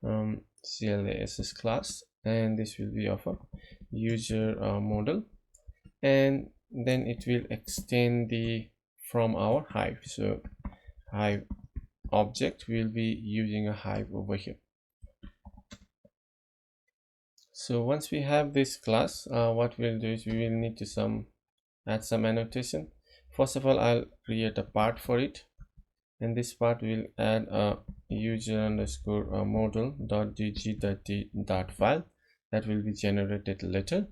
class class, and this will be of a user model, and then it will extend the from our Hive. So Hive object will be using a Hive over here. So once we have this class, what we'll do is we will need to add some annotation. First of all, I'll create a part for it, and this part will add a user underscore model dot dg dot file that will be generated later.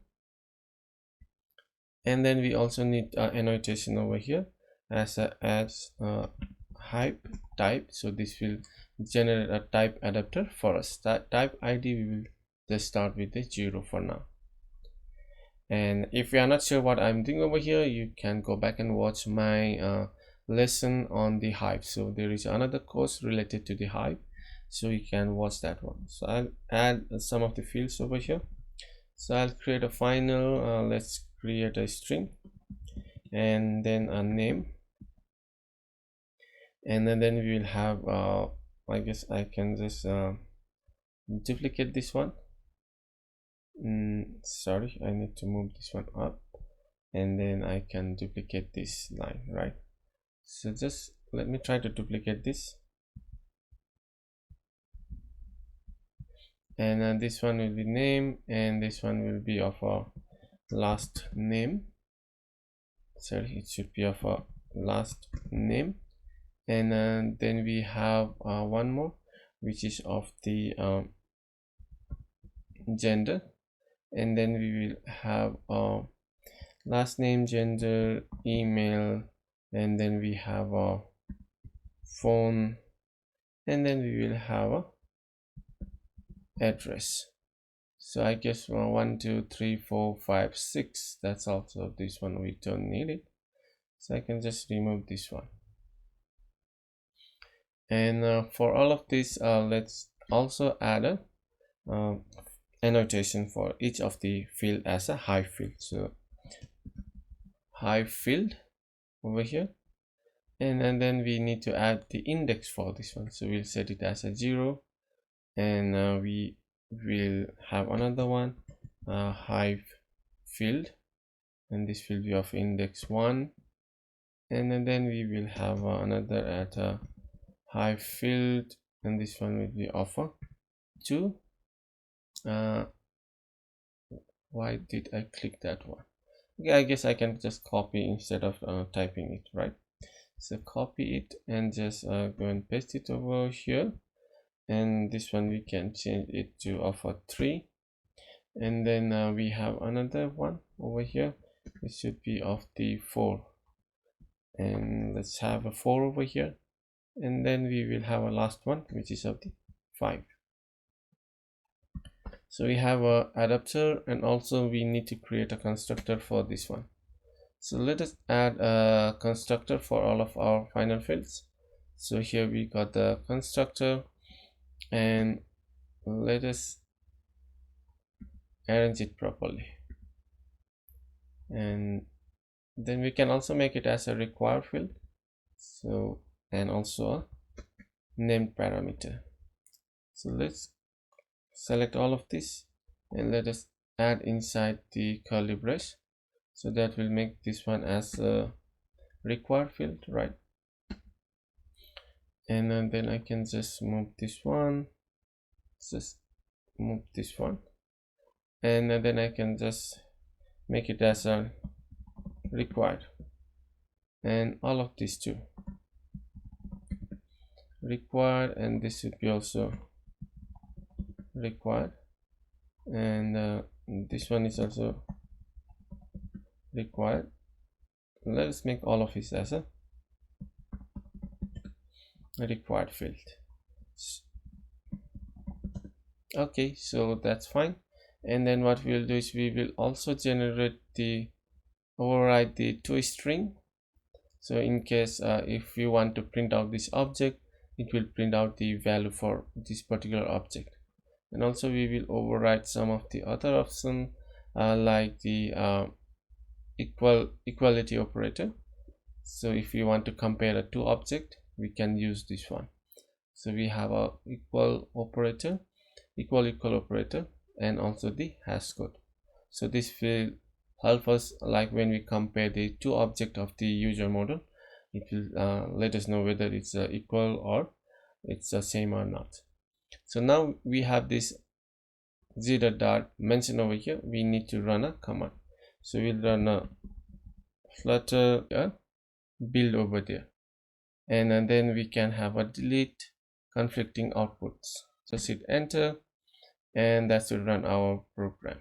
And then we also need annotation over here as a Hive type. So this will generate a type adapter for us. That type ID we will just start with the 0 for now. And if you are not sure what I'm doing over here, you can go back and watch my lesson on the Hive. So there is another course related to the Hive, so you can watch that one. So I'll add some of the fields over here. So I'll create a final let's create a string, and then a name, and then we will have I guess I can just duplicate this one. Sorry, I need to move this one up, and then I can duplicate this line, right? So just let me try to duplicate this, and this one will be name, and this one will be of a last name. sorry, it should be of a last name, and then we have one more which is of the gender, and then we will have last name, gender, email, and then we have a phone, and then we will have a address. So I guess 1 2 3 4 5 6, that's also this one, we don't need it, so I can just remove this one. And for all of this, let's also add a annotation for each of the field as a hive field. So hive field over here, and then we need to add the index for this one, so we'll set it as a 0, and we will have another one, hive field, and this will be of index 1, and then we will have another at a hive field, and this one will be of a 2. Why did I click that one? Okay, I guess I can just copy instead of typing it, right? So copy it and just go and paste it over here, and this one we can change it to of a 3, and then we have another one over here, it should be of the 4, and let's have a 4 over here, and then we will have a last one which is of the 5. So we have a adapter, and also we need to create a constructor for this one. So let us add a constructor for all of our final fields. So here we got the constructor, and let us arrange it properly, and then we can also make it as a required field, so, and also a named parameter. So let's select all of this, and let us add inside the curly brace, so that will make this one as a required field, right? And then I can just move this one, just move this one, and then I can just make it as a required, and all of these two required, and this should be also required, and this one is also required. Let us make all of this as a required field. Okay, so that's fine. And then what we'll do is we will also generate the override the toString. So in case if you want to print out this object, it will print out the value for this particular object. And also we will override some of the other options like the equality operator. So if you want to compare the two objects, we can use this one. So we have a equal operator, equal operator, and also the hash code. So this will help us, like when we compare the two objects of the user model, it will let us know whether it's equal or it's the same or not. So now we have this z.dart mentioned over here. We need to run a command. So we'll run a Flutter Build over there, and then we can have a delete conflicting outputs. Just hit enter, and that should run our program.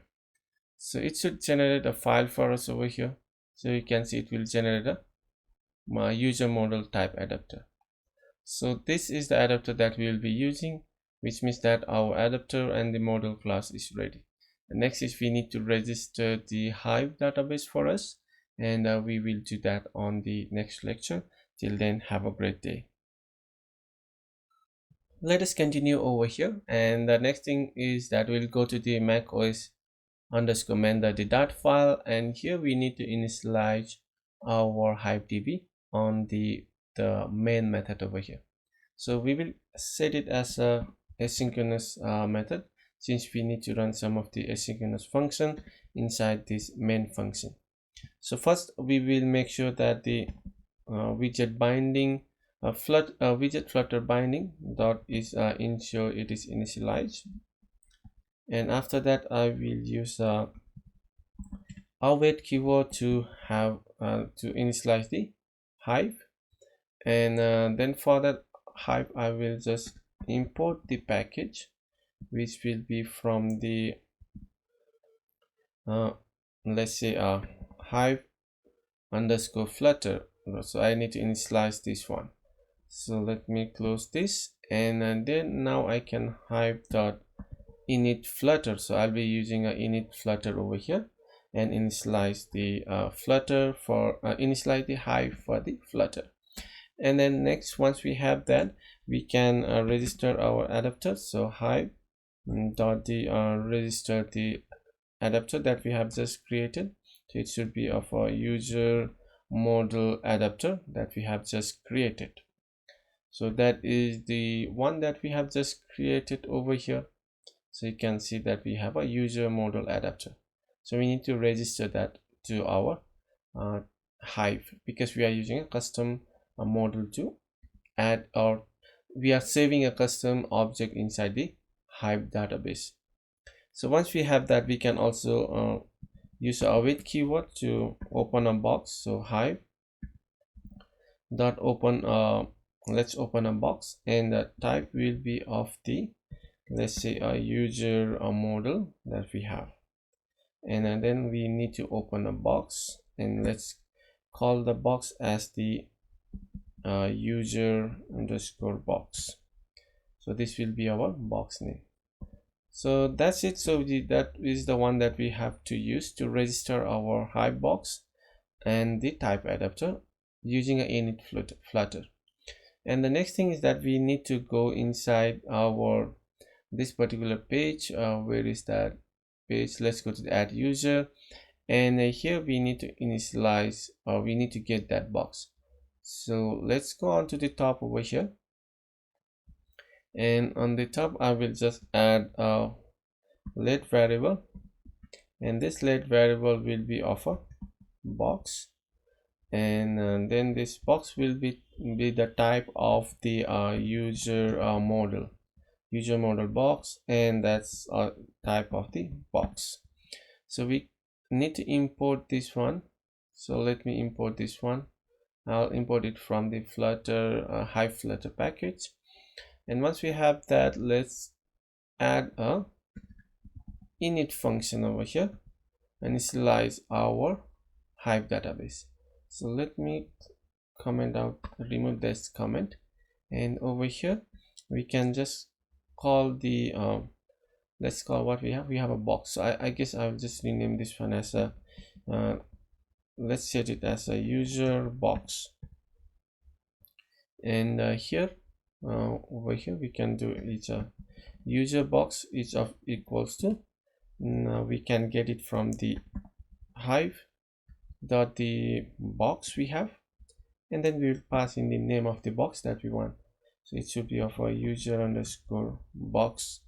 So it should generate a file for us over here. So you can see it will generate a my user model type adapter. So this is the adapter that we will be using, which means that our adapter and the model class is ready. The next is we need to register the Hive database for us, and we will do that on the next lecture. Till then, have a great day. Let us continue over here, and the next thing is that we'll go to the macOS _main the dart file, and here we need to initialize our HiveDB on the main method over here. So we will set it as a asynchronous method, since we need to run some of the asynchronous function inside this main function. So first we will make sure that the widget binding widget flutter binding dot is ensure it is initialized, and after that I will use await keyword to have to initialize the Hive, and then for that Hive I will just import the package, which will be from the let's say Hive underscore Flutter. So I need to initialize this one. So let me close this, and then now I can Hive dot init Flutter. So I'll be using a init Flutter over here and initialize the Flutter for initialize the Hive for the Flutter. And then next, once we have that, we can register our adapter. So Hive dot the register the adapter that we have just created. So it should be of a user model adapter that we have just created. So that is the one that we have just created over here. So you can see that we have a user model adapter. So we need to register that to our Hive, because we are using a custom model to add, or we are saving a custom object inside the Hive database. So once we have that, we can also use our await keyword to open a box. So Hive dot open let's open a box, and the type will be of the, let's say, a user model that we have. And then we need to open a box, and let's call the box as the user underscore box. So this will be our box name. So that's it. So that is the one that we have to use to register our Hive box and the type adapter using an init Flutter. And the next thing is that we need to go inside our this particular page. Where is that page? Let's go to the add user, and here we need to initialize, or we need to get that box. So let's go on to the top over here, and on the top I will just add a let variable, and this let variable will be of a box, and then this box will be the type of the user model box, and that's a type of the box. So we need to import this one. So let me import this one. I'll import it from the Flutter Hive Flutter package, and once we have that, let's add a init function over here and initialize our Hive database. So let me comment out, remove this comment, and over here we can just call the let's call what we have a box. So I guess I'll just rename this one as a let's set it as a user box, and here over here we can do each user box each of equals to, now we can get it from the Hive dot the box we have, and then we will pass in the name of the box that we want. So it should be of a user underscore box,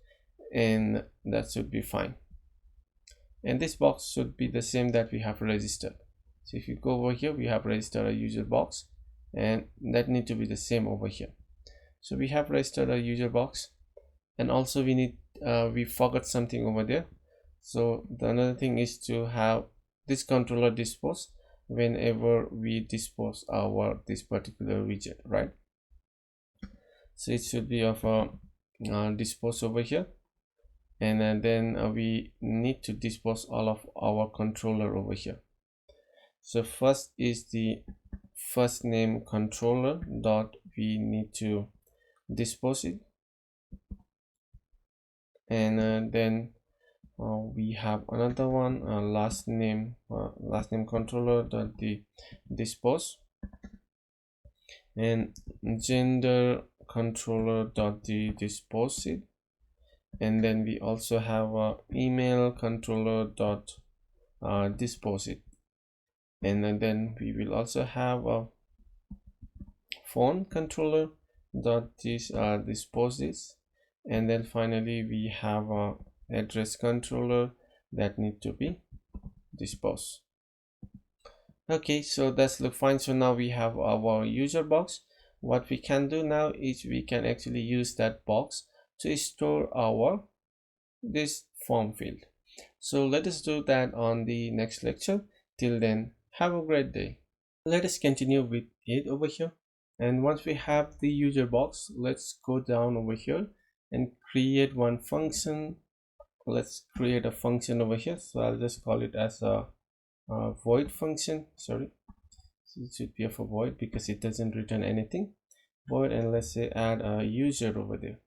and that should be fine. And this box should be the same that we have registered. So if you go over here, we have registered a user box, and that need to be the same over here. So we have registered a user box, and also we need we forgot something over there. So the another thing is to have this controller dispose whenever we dispose our this particular widget, right? So it should be of a dispose over here, and then we need to dispose all of our controller over here. So first is the first name controller dot, we need to dispose it, and then we have another one, last name controller dot the dispose, and gender controller dot the dispose it, and then we also have a email controller dot dispose it, and then we will also have a phone controller dot dispose this, and then finally we have a address controller that need to be disposed. Okay, so that's look fine. So now we have our user box. What we can do now is we can actually use that box to store our this form field. So let us do that on the next lecture. Till then, have a great day. Let us continue with it over here. And once we have the user box, let's go down over here and create one function. Let's create a function over here. So I'll just call it as a void function. Sorry, so it should be of a void because it doesn't return anything. Void, and let's say add a user over there.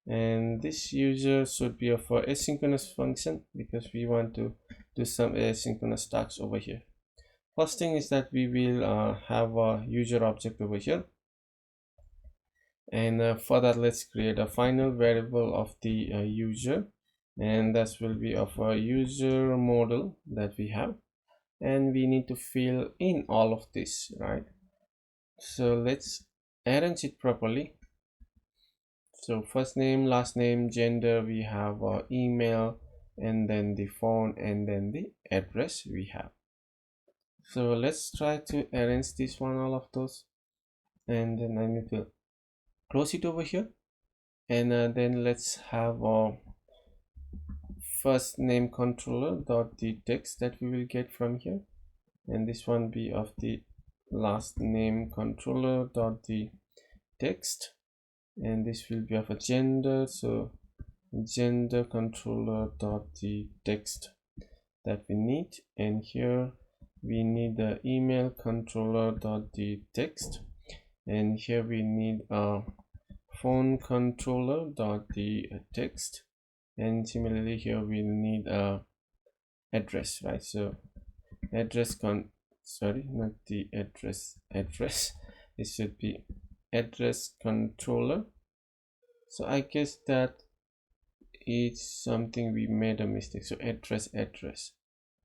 And this user should be of a asynchronous function because we want to do some asynchronous tasks over here. First thing is that we will have a user object over here, and for that let's create a final variable of the user, and that will be of a user model that we have, and we need to fill in all of this, right? So let's arrange it properly. So first name, last name, gender, we have email, and then the phone, and then the address we have. So let's try to arrange this one, all of those, and then I need to close it over here, and then let's have a first name controller dot the text that we will get from here, and this one be of the last name controller dot the text, and this will be of a gender, so gender controller dot the text that we need, and here we need the email controller dot the text, and here we need a phone controller dot the text, and similarly here we need a address, right? So address sorry, not the address it should be address controller. So I guess that it's something we made a mistake. So address,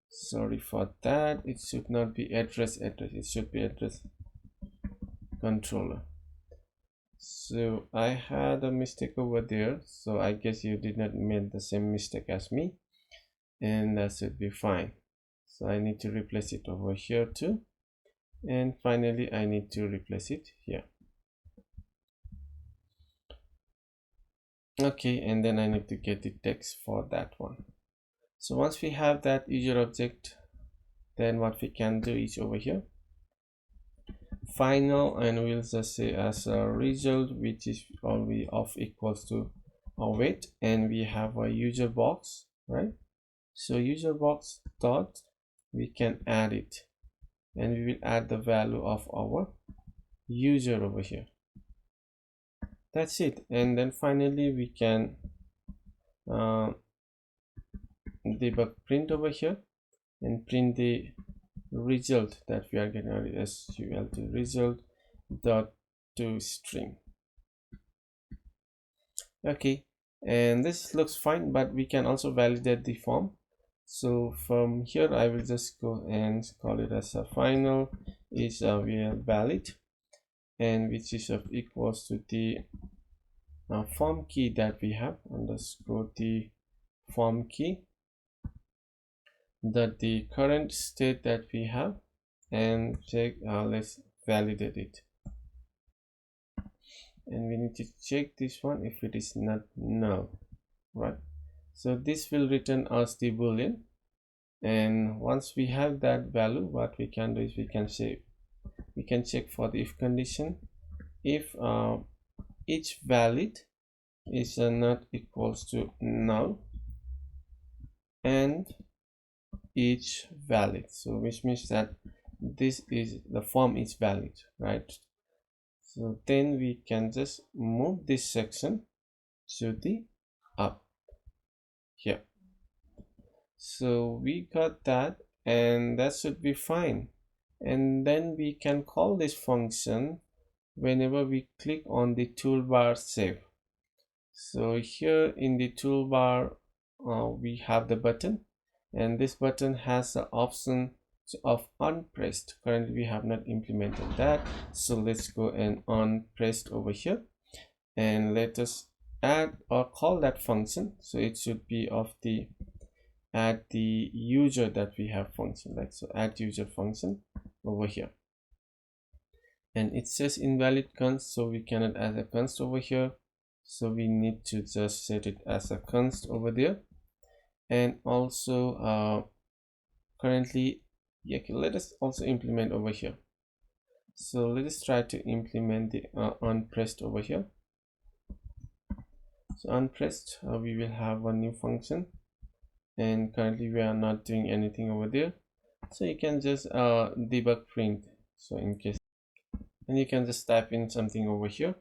sorry for that. It should not be address, it should be address controller. So I had a mistake over there, so I guess you did not make the same mistake as me, and that should be fine. So I need to replace it over here too, and finally I need to replace it here. Okay, and then I need to get the text for that one. So once we have that user object, then what we can do is over here final, and we'll just say as a result, which is always of equals to await, and we have a user box, right? So user box dot, we can add it, and we will add the value of our user over here. That's it. And then finally we can debug print over here and print the result that we are getting, SQL result dot to string. Okay, and this looks fine, but we can also validate the form. So from here I will just go and call it as a final is valid, and which is of equals to the form key that we have, underscore the form key, that the current state that we have, and check let's validate it, and we need to check this one if it is not null, right? So this will return us the boolean, and once we have that value, what we can do is we can check for the if condition. If each valid is not equals to null, and each valid, so which means that this is the form is valid, right? So then we can just move this section to the up here. So we got that, and that should be fine, and then we can call this function whenever we click on the toolbar save. So here in the toolbar we have the button, and this button has the option of unpressed. Currently we have not implemented that, so let's go and unpressed over here, and let us add or call that function. So it should be of the add the user that we have function, like so add user function over here, and it says invalid const, so we cannot add a const over here, so we need to just set it as a const over there, and also currently, yeah, okay, let us also implement over here. So let us try to implement the unpressed over here. So unpressed, we will have one new function, and currently we are not doing anything over there. So you can just debug print, so in case, and you can just type in something over here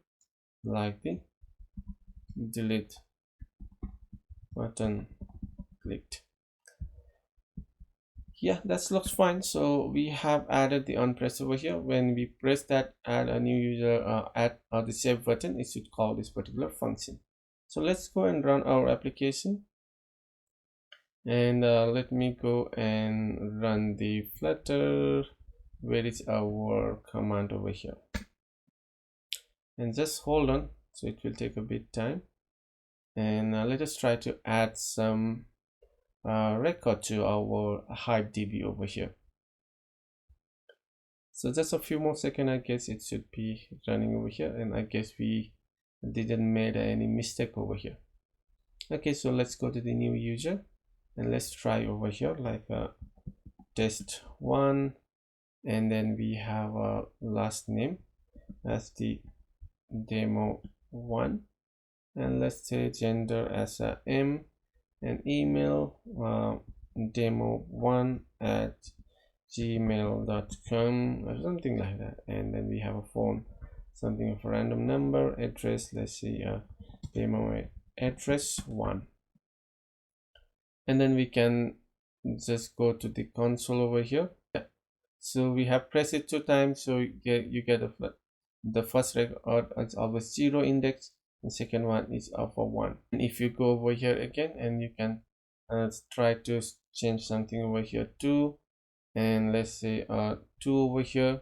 like the delete button clicked. Yeah, that looks fine. So we have added the unpressed over here. When we press that add a new user add the save button, it should call this particular function. So let's go and run our application, and let me go and run the Flutter. Where is our command over here? And just hold on, so it will take a bit time, and let us try to add some record to our Hive DB over here. So just a few more seconds, I guess it should be running over here, and I guess we didn't made any mistake over here. Okay, so let's go to the new user, and let's try over here like test1, and then we have a last name as the demo1, and let's say gender as a M, and email demo1@gmail.com or something like that, and then we have a phone, something of a random number, address, let's see demo address 1, and then we can just go to the console over here. So we have pressed it 2 times, so you get the first record is always 0 index, the second one is of a 1. And if you go over here again, and you can try to change something over here 2, and let's say 2 over here,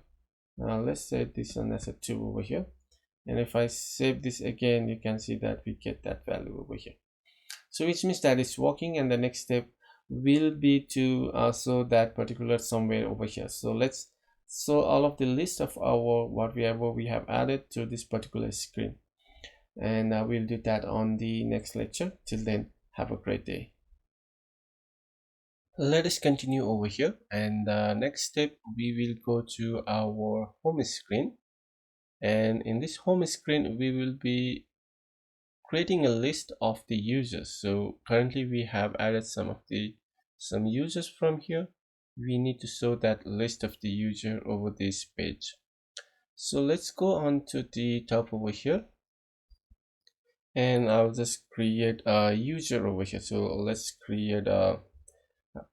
let's say this one as a 2 over here, and if I save this again, you can see that we get that value over here. So which means that it's working, and the next step will be to show that particular somewhere over here. So let's show all of the list of our whatever we have added to this particular screen, and we'll do that on the next lecture. Till then, have a great day. Let us continue over here, and next step we will go to our home screen, and in this home screen we will be creating a list of the users. So currently we have added some users from here. We need to show that list of the user over this page. So let's go on to the top over here, and I'll just create a user over here. So let's create a,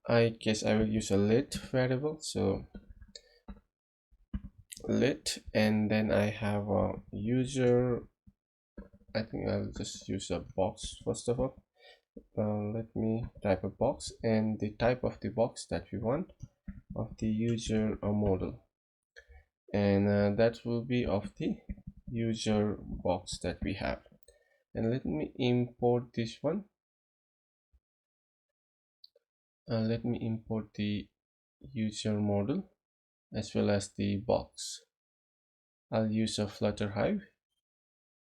I guess I will use a lit variable, so lit, and then I have a user. I think I'll just use a box first of all. Let me type a box, and the type of the box that we want of the user model, and that will be of the user box that we have. And let me import this one. Let me import the user model as well as the box. I'll use a Flutter Hive,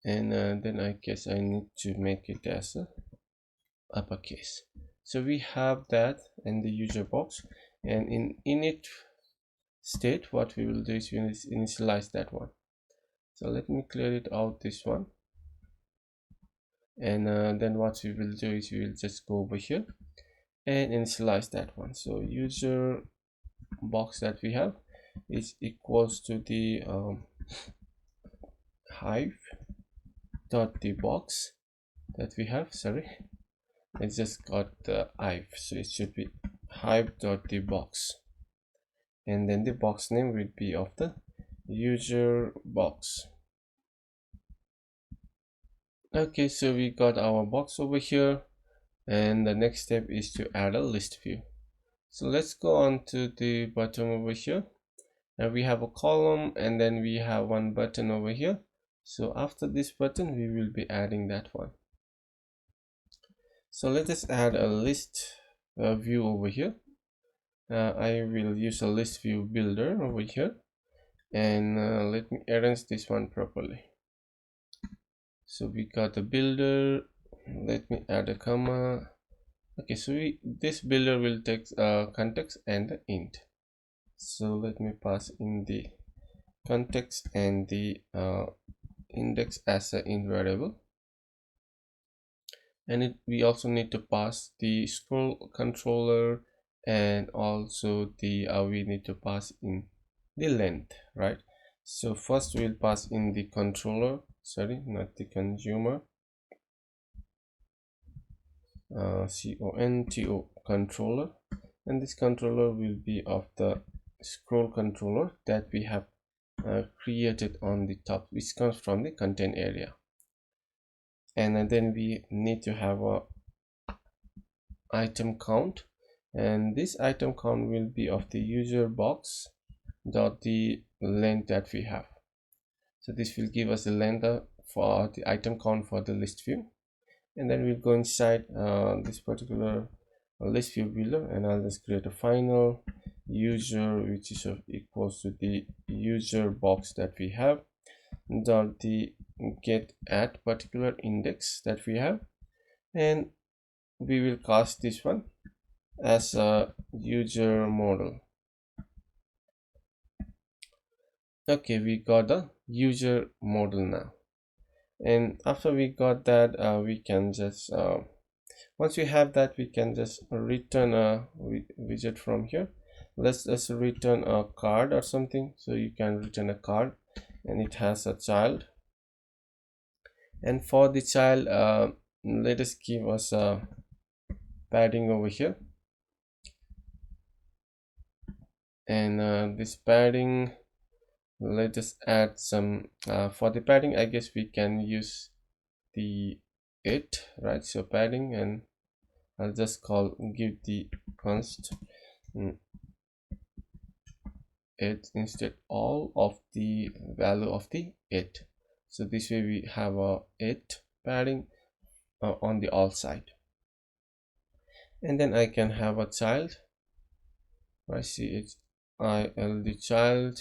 and then I guess I need to make it as a uppercase. So we have that in the user box, and in init state what we will do is we will initialize that one. So let me clear it out, this one, and then what we will do is we will just go over here and initialize that one. So user box that we have is equals to the hive dot the box that we have. Sorry, I just got the hive, so it should be hive dot the box, and then the box name will be of the user box. Okay, so we got our box over here, and the next step is to add a list view. So let's go on to the bottom over here, and we have a column, and then we have one button over here. So after this button we will be adding that one. So let us add a list view over here. I will use a list view builder over here, and let me arrange this one properly. So we got the builder, let me add a comma, Okay, so this builder will take context and the int. So let me pass in the context and the index as an int variable, and we also need to pass the scroll controller, and also the we need to pass in the length, right? So first we'll pass in the controller, sorry, not the consumer, conto controller, and this controller will be of the scroll controller that we have created on the top, which comes from the content area. And then we need to have a item count, and this item count will be of the user box dot the length that we have. So this will give us the length for the item count for the list view, and then we'll go inside this particular list view builder, and I'll just create a final user which is equals to the user box that we have dot the get at particular index that we have, and we will cast this one as a user model. Okay, we got the user model now, and after we got that, we can just once we have that, we can just return a widget from here. Let's just return a card or something. So you can return a card, and it has a child, and for the child let us give us a padding over here, and this padding, let us add some for the padding. I guess we can use the it, right? So padding, and I'll just give the const it instead all of the value of the it. So this way we have a it padding on the all side, and then I can have a child. I see it's the child,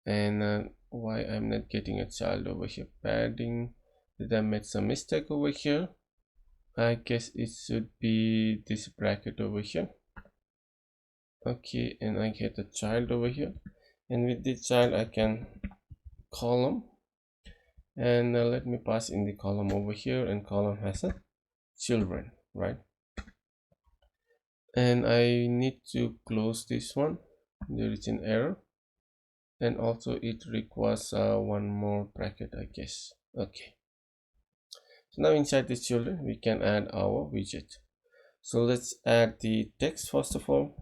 and why I'm not getting a child over here? Padding, did I make some mistake over here? I guess it should be this bracket over here. Okay, and I get a child over here, and with this child I can column, and let me pass in the column over here, and column has a children, right? And I need to close this one. There is an error, and also it requires one more bracket, I guess. Okay, so now inside the children we can add our widget. So let's add the text first of all.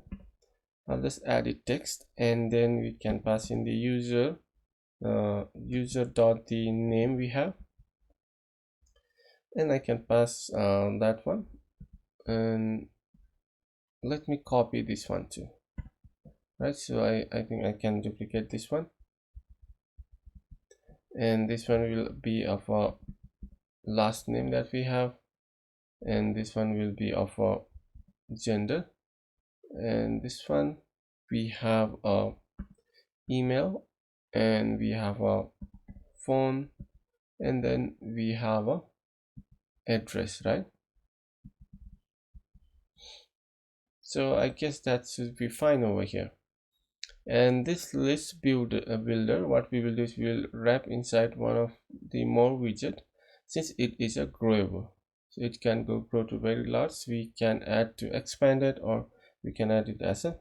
I'll just add it text, and then we can pass in the user user dot the name we have, and I can pass that one, and let me copy this one too, right? So I think I can duplicate this one, and this one will be of a last name that we have, and this one will be of a gender, and this one we have a email, and we have a phone, and then we have a address, right? So I guess that should be fine over here. And this list builder, what we will do is we will wrap inside one of the more widget, since it is a growable, so it can grow to very large. We can add to expanded, or we can add it as a,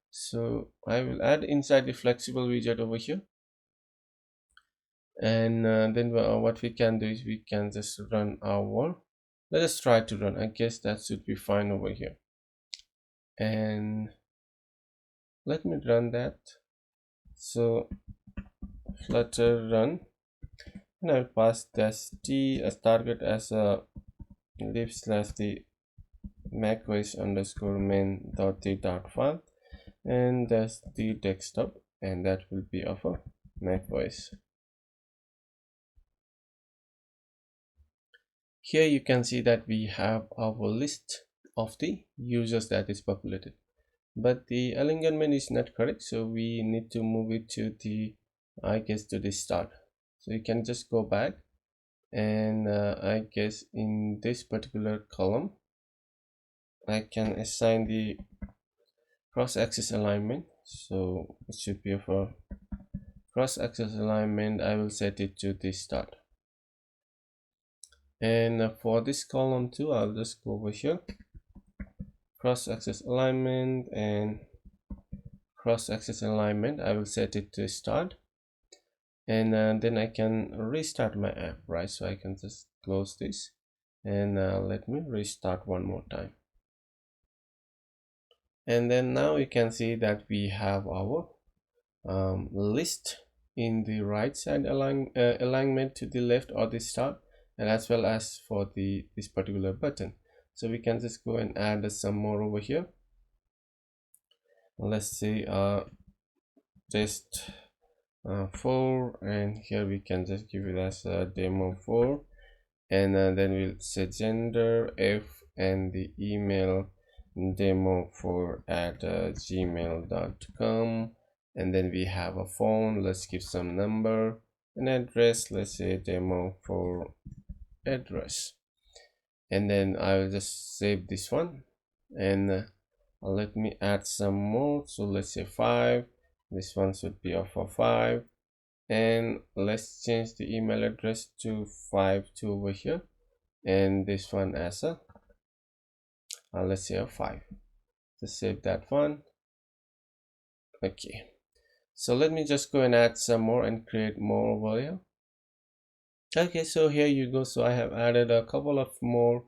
so I will add inside the flexible widget over here, and then what we can do is we can just run our, let us try to run. I guess that should be fine over here, and let me run that. So flutter run, and I'll pass dash t as target as a lib slash the macOS underscore main dot the dot file, and that's the desktop, and that will be of a macOS. Here you can see that we have our list of the users that is populated, but the alignment is not correct, so we need to move it to the, I guess, to the start. So you can just go back, and I guess in this particular column I can assign the cross-axis alignment. So it should be for cross-axis alignment. I will set it to the start, and for this column too, I'll just go over here, cross-axis alignment, and cross-axis alignment I will set it to start, and then I can restart my app, right? So I can just close this, and let me restart one more time. And then now you can see that we have our list in the right side alignment to the left or the start, and as well as for this particular button. So we can just go and add some more over here. Let's say just 4, and here we can just give it as a demo 4, and then we'll say gender F and the email demo4@gmail.com, and then we have a phone. Let's give some number, an address, let's say demo4 address, and then I will just save this one, and let me add some more. So let's say 5. This one should be for 5, and let's change the email address to 5 to over here, and this one as a let's say a 5. Just save that one. Okay, so let me just go and add some more and create more over here. Okay, so here you go. So I have added a couple of more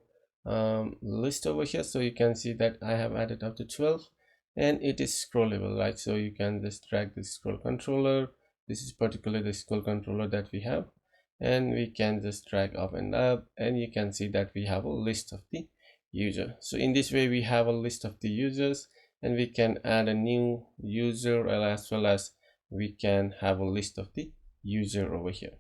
list over here, so you can see that I have added up to 12, and it is scrollable, right? So you can just drag the scroll controller. This is particularly the scroll controller that we have, and we can just drag up and up, and you can see that we have a list of the user. So in this way we have a list of the users, and we can add a new user, as well as we can have a list of the user over here.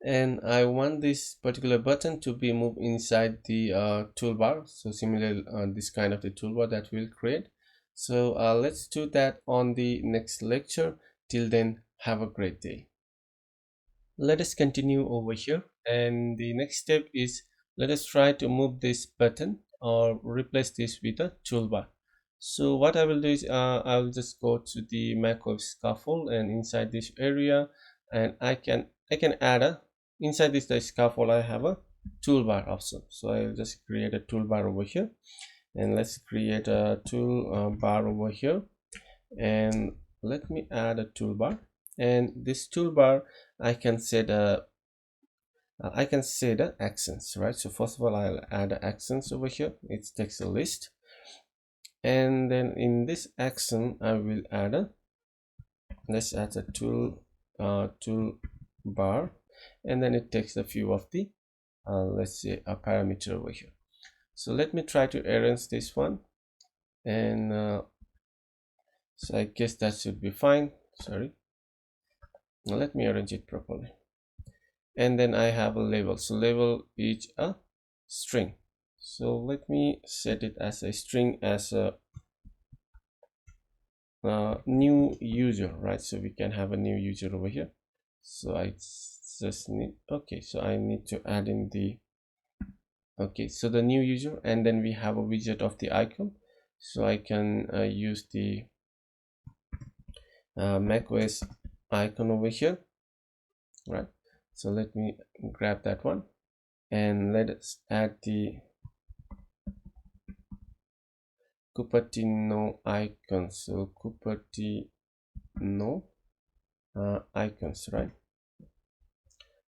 And I want this particular button to be moved inside the toolbar. So similarly, this kind of the toolbar that we'll create. So let's do that on the next lecture. Till then, have a great day. Let us continue over here, and the next step is, let us try to move this button or replace this with a toolbar. So what I will do is I'll just go to the macOS scaffold, and inside this area, and I can add a, inside this the scaffold I have a toolbar option. So I'll just create a toolbar over here, and let's create a toolbar over here, and let me add a toolbar. And this toolbar I can set the accents, right? So first of all, I'll add accents over here. It takes a list, and then in this action I will add a, let's add a toolbar, and then it takes a few of the let's say a parameter over here. So let me try to arrange this one, and so I guess that should be fine. Sorry, now let me arrange it properly. And then I have a label. So label is a string. So let me set it as a string, as a new user, right? So we can have a new user over here. So I just need, okay, so I need to add in the, okay, so the new user, and then we have a widget of the icon. So I can use the macOS icon over here, right? So let me grab that one, and let us add the Cupertino icon. So Cupertino icons, right?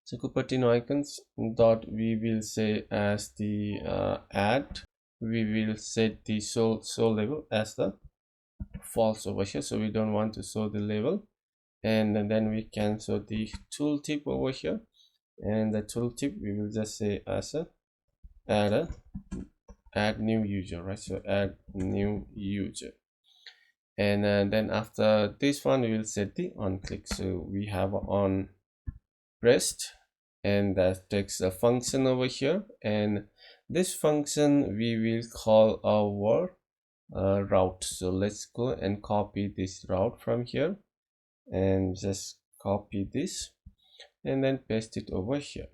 So Cupertino icons dot, we will say as the add, we will set the show label as the false over here. So we don't want to show the label, and then we can show the tooltip over here, and the tooltip we will just say as a add new user, right? So add new user, and then after this one we will set the on click. So we have on pressed, and that takes a function over here, and this function we will call our route. So let's go and copy this route from here, and just copy this and then paste it over here.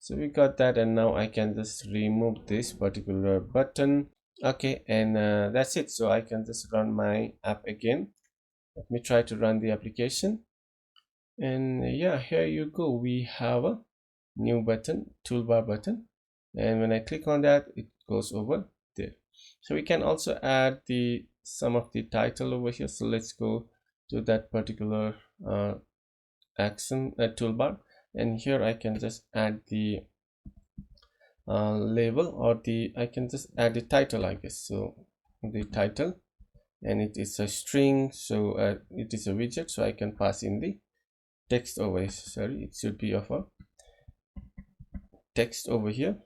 So we got that, and now I can just remove this particular button. Okay, and that's it. So I can just run my app again. Let me try to run the application. And yeah, here you go. We have a new button, toolbar button, and when I click on that, it goes over there. So we can also add some of the title over here. So let's go to that particular action toolbar, and here I can just add the label, or I can just add the title, I guess. So the title, and it is a string, so it is a widget, so I can pass in the text over here. Sorry, it should be of a text over here,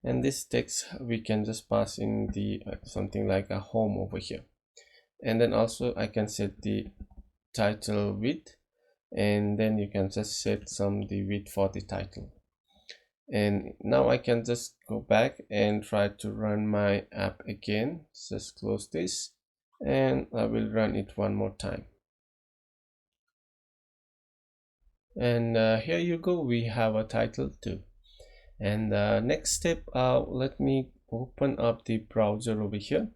and this text we can just pass in the something like a home over here. And then also I can set the title width, and then you can just set the width for the title. And now I can just go back and try to run my app again. Just close this, and I will run it one more time. And here you go, we have a title too. And next step, let me open up the browser over here,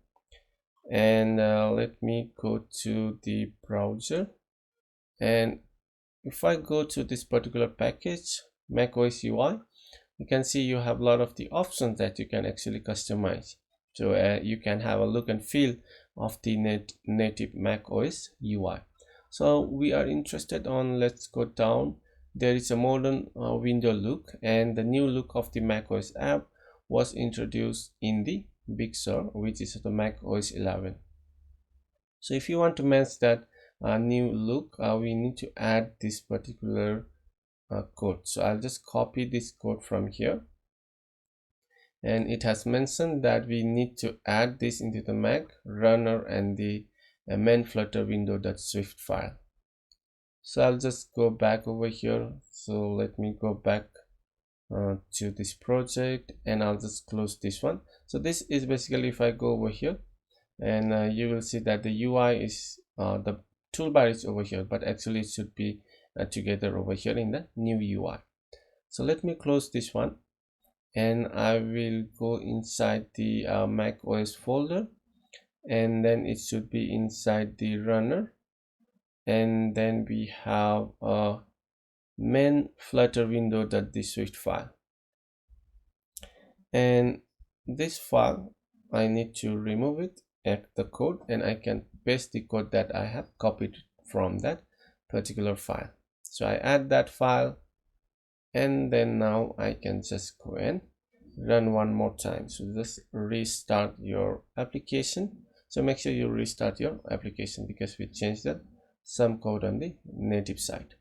and let me go to the browser. And if I go to this particular package, macOS UI, you can see you have a lot of the options that you can actually customize. So you can have a look and feel of the native macOS UI. So we are interested on, let's go down. There is a modern window look, and the new look of the macOS app was introduced in the Big Sur, which is the macOS 11. So if you want to match that new look, we need to add this particular code. So I'll just copy this code from here, and it has mentioned that we need to add this into the Mac runner and the main Flutter window.swift file. So I'll just go back over here. So let me go back to this project, and I'll just close this one. So this is basically, if I go over here, and you will see that the UI is the toolbar is over here, but actually it should be together over here in the new UI. So let me close this one, and I will go inside the Mac OS folder, and then it should be inside the runner, and then we have a main Flutter window.swift file, and this file I need to remove it at the code, and I can paste the code that I have copied from that particular file. So I add that file, and then now I can just go and run one more time. So just restart your application. So make sure you restart your application, because we changed some code on the native side.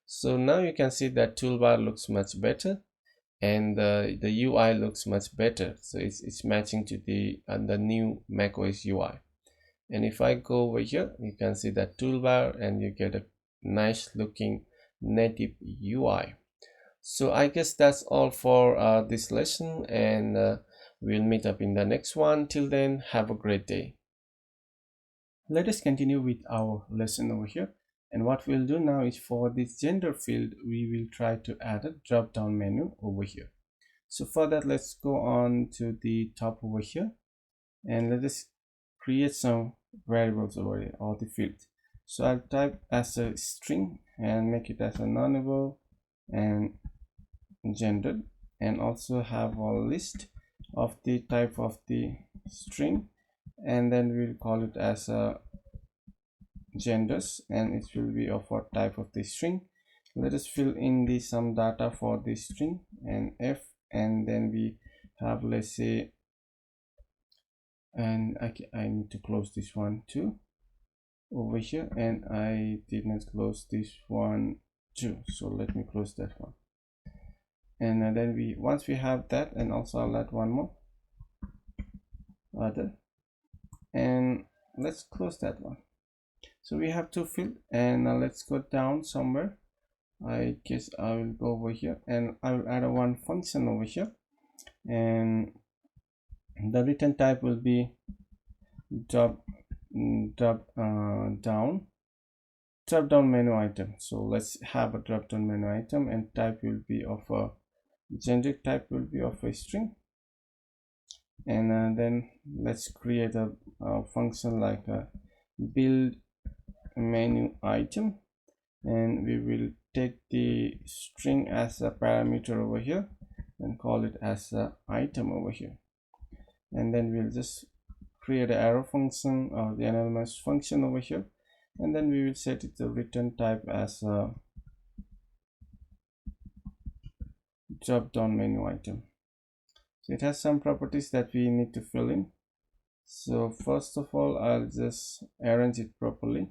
So now you can see that toolbar looks much better, and the UI looks much better. So it's matching to the new macOS UI. And if I go over here, you can see that toolbar, and you get a nice looking native UI. So I guess that's all for this lesson, and we'll meet up in the next one. Till then, have a great day. Let us continue with our lesson over here. And what we'll do now is, for this gender field, we will try to add a drop down menu over here. So for that, let's go on to the top over here, and let us create some variables over here, or the fields. So I'll type as a string and make it as a nullable and gender, and also have a list of the type of the string, and then we'll call it as a genders, and it will be of what type of the string. Let us fill in some data for the string, and f, and then we have, let's say, and I need to close this one too over here, and I did not close this one too, so let me close that one. And then once we have that, and also I'll add one more other, and let's close that one. So we have two fields, and let's go down somewhere. I guess I will go over here, and I will add one function over here, and the return type will be down drop down menu item. So let's have a drop down menu item, and type will be of a generic type, will be of a string. And then let's create a function like a build menu item, and we will take the string as a parameter over here and call it as a item over here. And then we'll just create an arrow function or the anonymous function over here, and then we will set it the return type as a drop down menu item. So it has some properties that we need to fill in. So first of all, I'll just arrange it properly,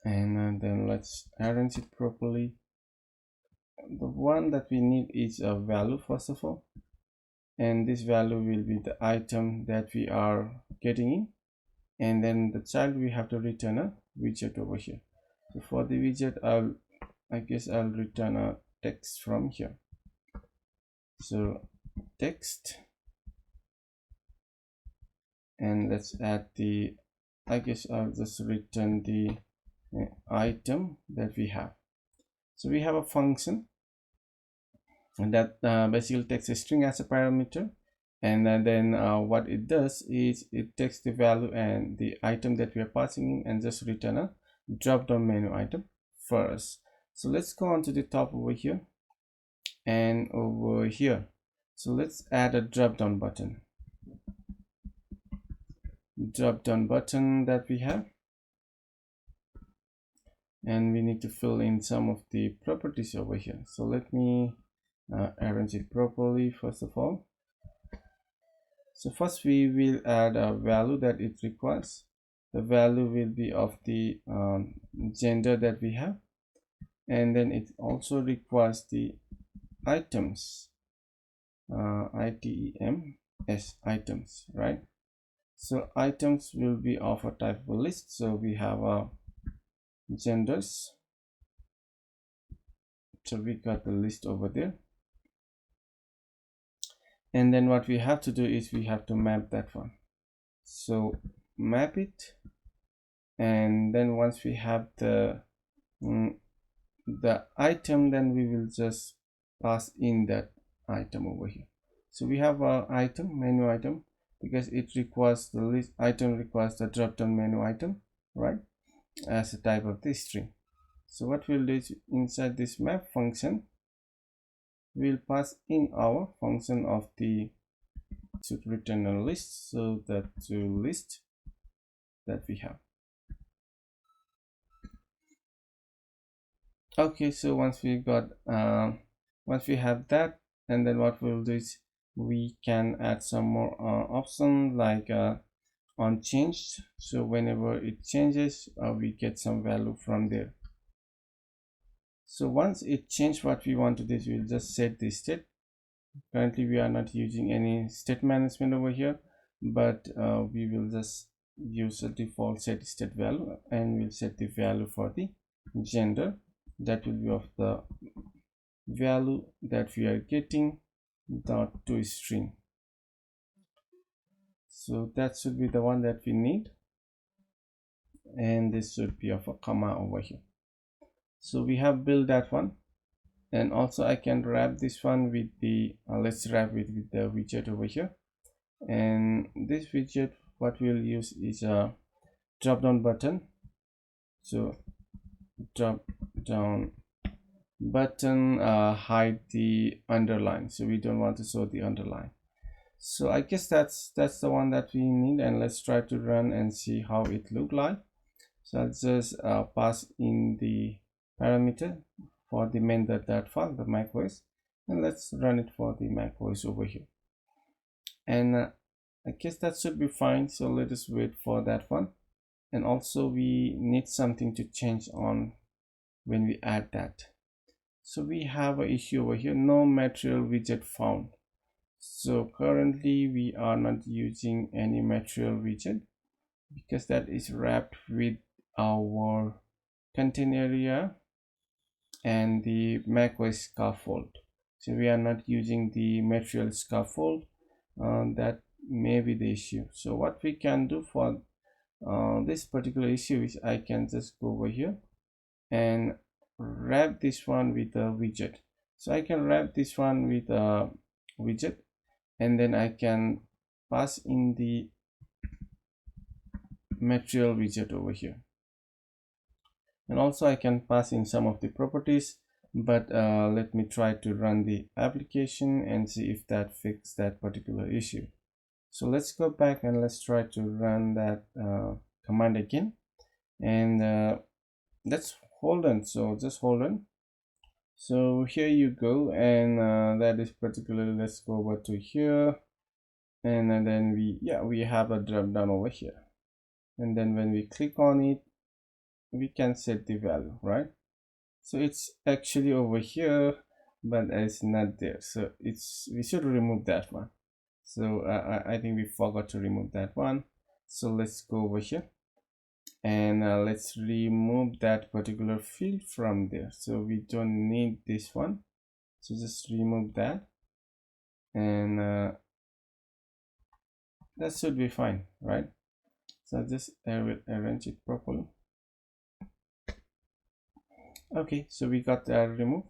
and then let's arrange it properly. The one that we need is a value first of all, and this value will be the item that we are getting in, and then the child we have to return a widget over here. So for the widget, I guess I'll return a text from here. So text, and let's add the, I guess I'll just return the item that we have. So we have a function that basically takes a string as a parameter, and then what it does is it takes the value and the item that we are passing in and just return a drop down menu item first. So let's go on to the top over here and over here. So let's add a drop down button. Drop down button that we have, and we need to fill in some of the properties over here. So let me arrange it properly first of all. So first we will add a value that it requires. The value will be of the gender that we have, and then it also requires the items, items, items, right? So items will be of a type of list. So we have genders, so we got the list over there, and then what we have to do is we have to map that one. So map it, and then once we have the item, then we will just pass in that item over here. So we have a item, menu item, because it requires the list item requires the drop down menu item, right, as a type of this string. So what we'll do is inside this map function, we'll pass in our function of the to return a list, so that to list that we have. Okay, so once we have that, and then what we'll do is we can add some more options like on changed. So whenever it changes, we get some value from there. So once it changed, what we want to do is we'll just set the state. Currently we are not using any state management over here, but we will just use a default set state value, and we'll set the value for the gender. That will be of the value that we are getting dot to string. So that should be the one that we need, and this should be of a comma over here. So we have built that one, and also I can wrap this one with the let's wrap it with the widget over here. And this widget, what we'll use is a drop down button. So drop down button, hide the underline, so we don't want to show the underline. So I guess that's the one that we need, and let's try to run and see how it look like. So I'll just pass in the parameter for the main.dat file, the macOS, and let's run it for the macOS over here. And I guess that should be fine. So let us wait for that one. And also we need something to change on when we add that. So we have an issue over here, no material widget found. So currently we are not using any material widget because that is wrapped with our content area and the macOS scaffold. So we are not using the material scaffold. That may be the issue. So what we can do for this particular issue is I can just go over here and wrap this one with a widget. So I can wrap this one with a widget, and then I can pass in the material widget over here, and also I can pass in some of the properties. But let me try to run the application and see if that fixes that particular issue. So let's go back and let's try to run that command again, and let's hold on. So just hold on. So here you go, and that is particularly, let's go over to here, and then we have a drop down over here, and then when we click on it, we can set the value, right? So it's actually over here, but it's not there. So we should remove that one. So I think we forgot to remove that one. So let's go over here, and let's remove that particular field from there. So we don't need this one, so just remove that, and that should be fine, right? So just arrange it properly. Okay, so we got that removed.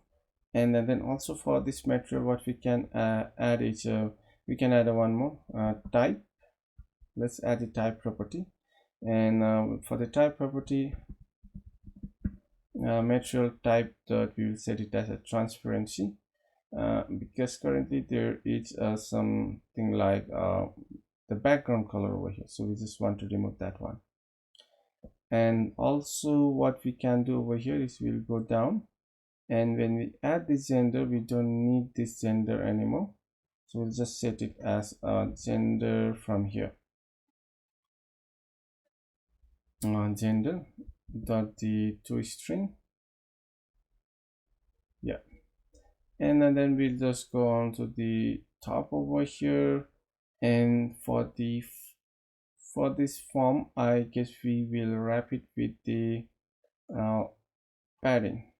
And then also for this material, what we can add is we can add one more type. Let's add the type property, and for the type property, material type, that we will set it as a transparency, because currently there is something like the background color over here, so we just want to remove that one. And also what we can do over here is we'll go down, and when we add the gender, we don't need this gender anymore, so we'll just set it as a gender from here. Gender dot the toString, yeah, and then we'll just go on to the top over here, and for this form, I guess we will wrap it with the padding.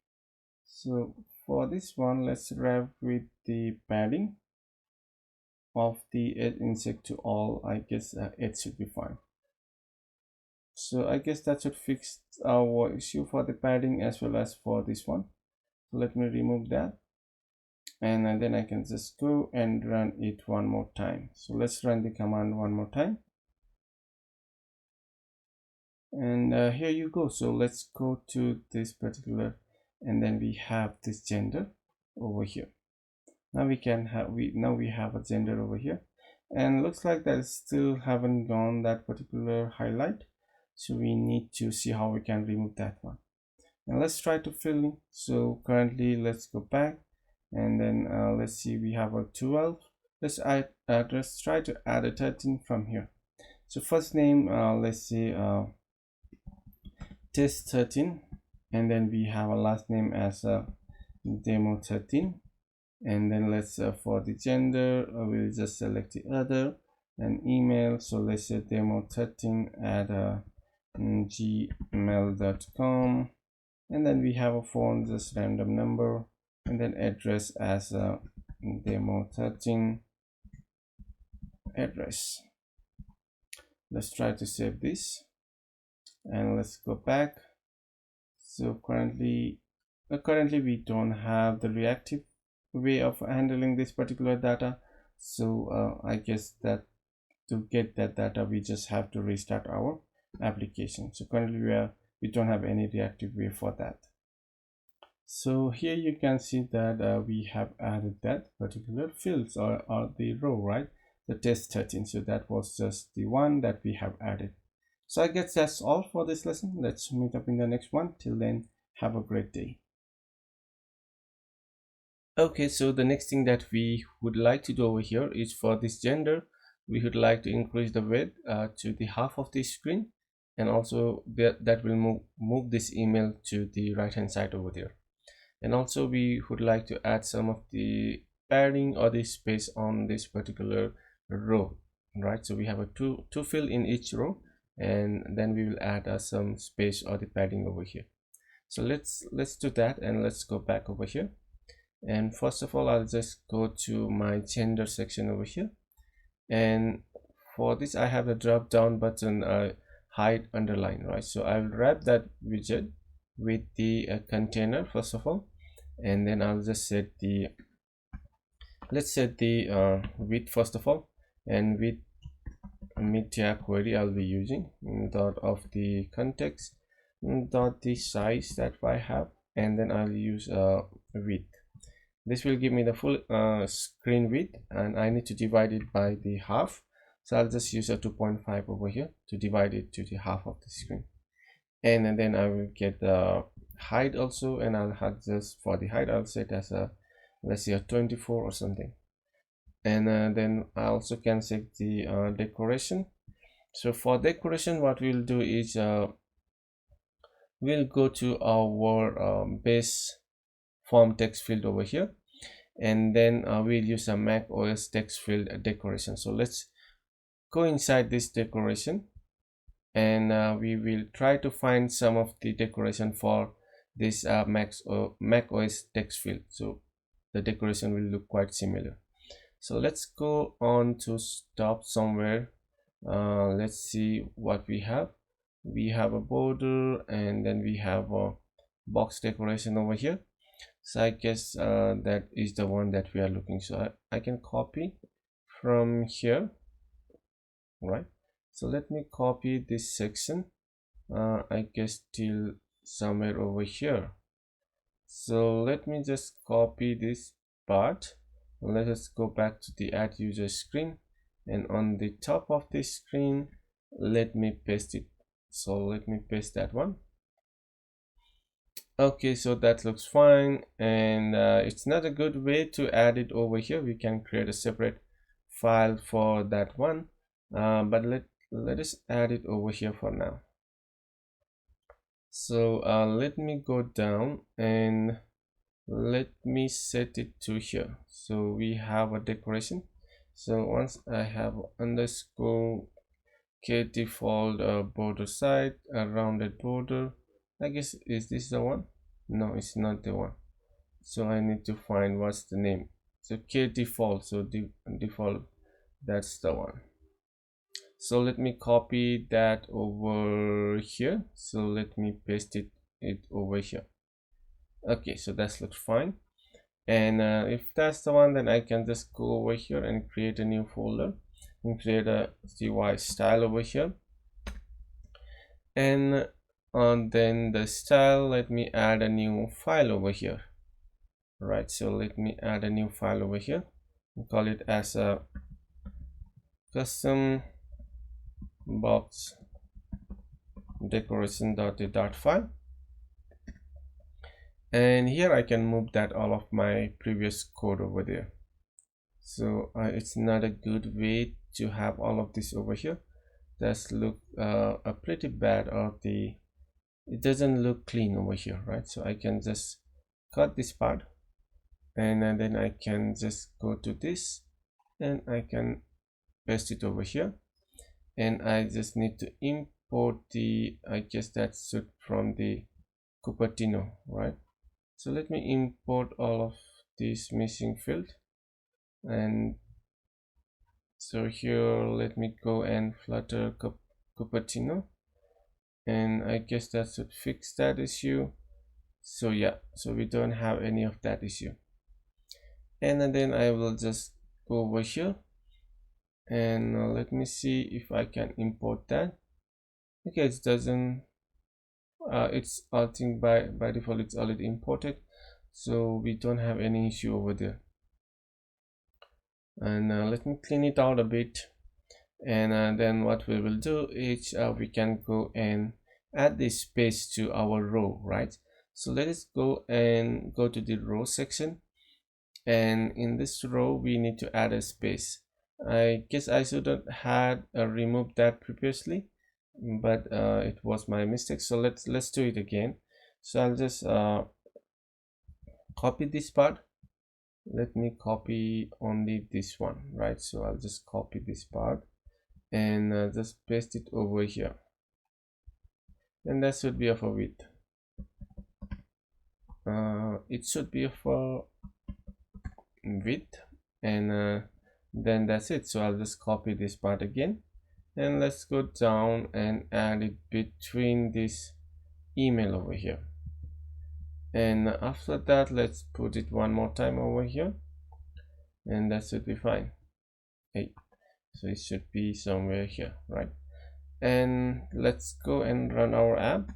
So for this one, let's wrap with the padding of the edge insect to all. I guess it should be fine. So I guess that should fix our issue for the padding as well as for this one. So let me remove that, and then I can just go and run it one more time. So let's run the command one more time, and here you go. So let's go to this particular, and then we have this gender over here. Now we have a gender over here, and looks like that still haven't gone that particular highlight, so we need to see how we can remove that one. And let's try to fill in. So currently, let's go back, and then let's see, we have a 12. Let's try to add a 13 from here. So first name, let's say test 13, and then we have a last name as demo 13, and then let's for the gender, we'll just select the other, and email, so let's say demo 13 at gmail.com, and then we have a phone, just random number, and then address as demo 13 address. Let's try to save this, and let's go back. So currently we don't have the reactive way of handling this particular data, so I guess that to get that data, we just have to restart our application. So currently we don't have any reactive way for that. So here you can see that we have added that particular fields or the row, right? The test 13. So that was just the one that we have added. So I guess that's all for this lesson. Let's meet up in the next one. Till then, have a great day. Okay, so the next thing that we would like to do over here is for this gender, we would like to increase the width to the half of the screen, and also that will move this email to the right hand side over there. And also we would like to add some of the padding or the space on this particular row, right? So we have a two field in each row, and then we will add some space or the padding over here. So let's do that, and let's go back over here. And first of all, I'll just go to my gender section over here, and for this I have a drop down button hide underline, right? So I'll wrap that widget with the container first of all, and then I'll just set the, let's set the width first of all, and with media query I'll be using dot of the context dot the size that I have, and then I'll use width. This will give me the full screen width, and I need to divide it by the half, so I'll just use a 2.5 over here to divide it to the half of the screen. And then I will get the height also, and I'll have just for the height I'll set as a, let's say, a 24 or something. And then I also can set the decoration. So for decoration, what we'll do is we'll go to our base form text field over here, and then we'll use a macOS text field decoration. So let's go inside this decoration, and we will try to find some of the decoration for this macOS text field, so the decoration will look quite similar. So let's go on to stop somewhere. Let's see what we have. We have a border, and then we have a box decoration over here. So I guess that is the one that we are looking. So I can copy from here, right? So let me copy this section, I guess till somewhere over here. So let me just copy this part. Let us go back to the add user screen, and on the top of the screen let me paste it. So let me paste that one. Okay, so that looks fine, and it's not a good way to add it over here. We can create a separate file for that one, but let us add it over here for now. So let me go down and let me set it to here. So we have a decoration. So once I have underscore k default border side, a rounded border, I guess, is this the one? No, it's not the one. So I need to find what's the name. So k default, so default, that's the one. So let me copy that over here. So let me paste it over here. Okay, so that looks fine. And if that's the one, then I can just go over here and create a new folder and create a UI style over here. And then the style, let me add a new file over here. Right, so let me add a new file over here and call it as a custom box decoration.dot file, and here I can move that all of my previous code over there. So it's not a good way to have all of this over here. That's look pretty bad, or it doesn't look clean over here, right? So I can just cut this part, and then I can just go to this and I can paste it over here, and I just need to import the, I guess that's it, from the Cupertino, right? So let me import all of these missing field, and so here let me go and Flutter Cupertino, and I guess that should fix that issue. So yeah, so we don't have any of that issue. And then I will just go over here, and let me see if I can import that. Okay, it doesn't, it's I think by default it's already imported, so we don't have any issue over there. And let me clean it out a bit, and then what we will do is we can go and add this space to our row, right? So let us go and go to the row section, and in this row we need to add a space. I guess I should have removed that previously, but it was my mistake. So let's do it again. So I'll just copy this part. Let me copy only this one, right? So I'll just copy this part and just paste it over here, and that should be of a width. It should be of a width, and then that's it. So I'll just copy this part again, and let's go down and add it between this email over here. And after that, let's put it one more time over here, and that should be fine. Hey, so it should be somewhere here, right? And let's go and run our app.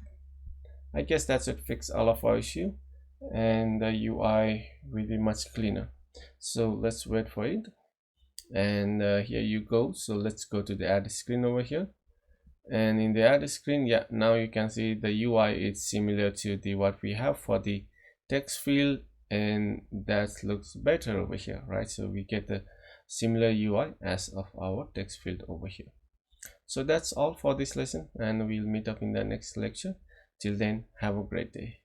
I guess that should fix all of our issue, and the UI will be much cleaner. So let's wait for it. And here you go. So let's go to the add screen over here, and in the add screen, yeah, now you can see the UI is similar to the what we have for the text field, and that looks better over here, right? So we get the similar UI as of our text field over here. So that's all for this lesson, and we'll meet up in the next lecture. Till then, have a great day.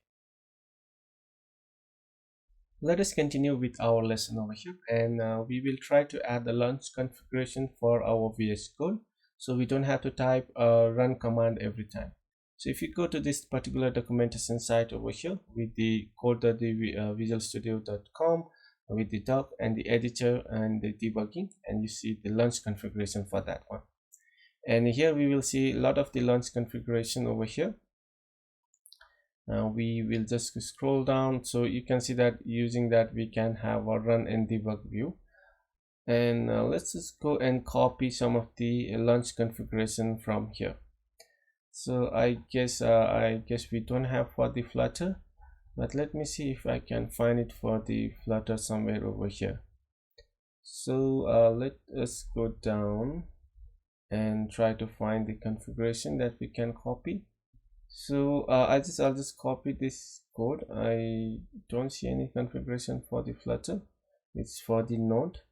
Let us continue with our lesson over here, and we will try to add the launch configuration for our VS Code, so we don't have to type a run command every time. So if you go to this particular documentation site over here with the code.visualstudio.com with the doc and the editor and the debugging, and you see the launch configuration for that one. And here we will see a lot of the launch configuration over here. We will just scroll down, so you can see that using that we can have a run and debug view. And let's just go and copy some of the launch configuration from here. So I guess we don't have for the Flutter, but let me see if I can find it for the Flutter somewhere over here. So let us go down and try to find the configuration that we can copy. So I'll just copy this code. I don't see any configuration for the Flutter. It's for the node.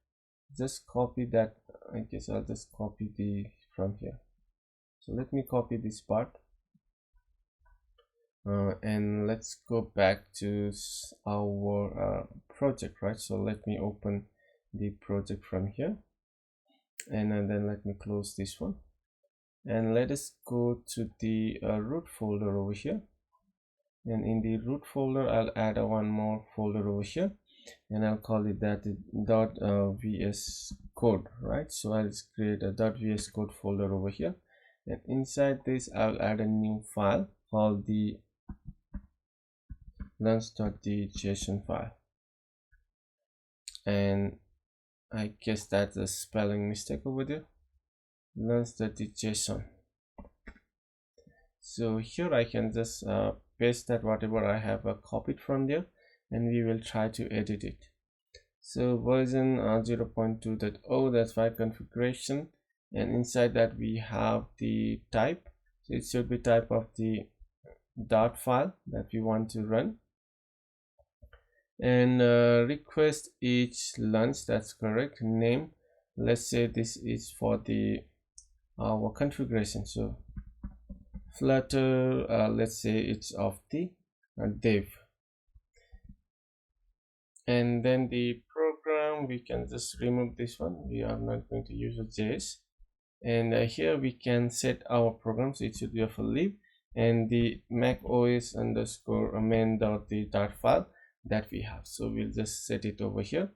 Just copy that. I guess I'll just copy the from here. So let me copy this part, and let's go back to our project, right? So let me open the project from here, and then let me close this one. And let us go to the root folder over here, and in the root folder I'll add one more folder over here, and I'll call it that .vscode, right? So I'll just create a .vscode folder over here, and inside this I'll add a new file called the launch.json file, and I guess that's a spelling mistake over there. Launch.json. So here I can just paste that whatever I have copied from there, and we will try to edit it. So version 0.2.0, that's file configuration, and inside that we have the type. So it should be type of the dot file that we want to run, and request each launch, that's correct. Name, let's say this is for the our configuration, so Flutter, let's say it's of the dev. And then the program, we can just remove this one. We are not going to use a JS, and here we can set our program, so it should be of a lib, and the MacOS underscore main.the file that we have, so we'll just set it over here.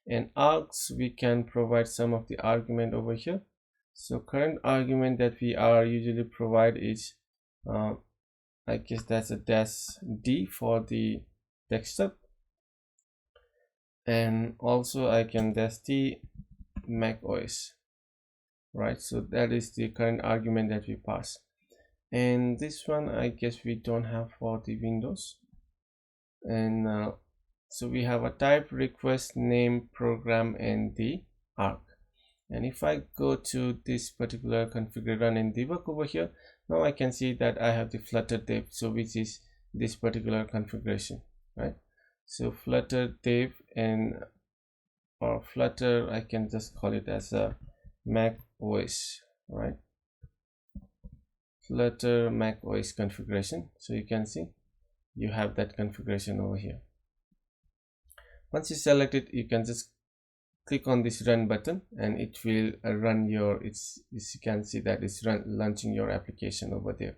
And args, we can provide some of the argument over here. So current argument that we are usually provide is I guess that's a -d for the desktop, and also I can -d macOS, right? So that is the current argument that we pass. And this one I guess we don't have for the Windows. And so we have a type, request, name, program, and the arg. And if I go to this particular configure run and debug over here, now I can see that I have the Flutter dev, so which is this particular configuration, right? So Flutter dev, and or Flutter, I can just call it as a Mac OS, right? Flutter Mac OS configuration. So you can see you have that configuration over here. Once you select it, you can just click on this run button, and it will run your, as you can see that it's launching your application over there.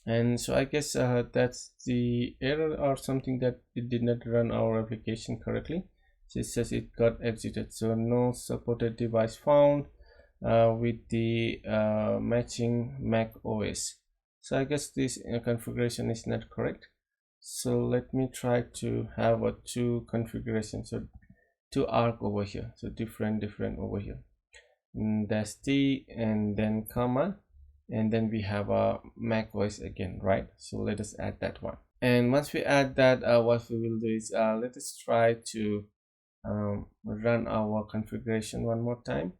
And so I guess that's the error or something, that it did not run our application correctly. So it says it got exited, so no supported device found, with the matching Mac OS. So I guess this configuration is not correct. So let me try to have a two configuration, so two arc over here, so different over here. That's T and then comma, and then we have a Mac OS again, right? So let us add that one. And once we add that, what we will do is let us try to run our configuration one more time,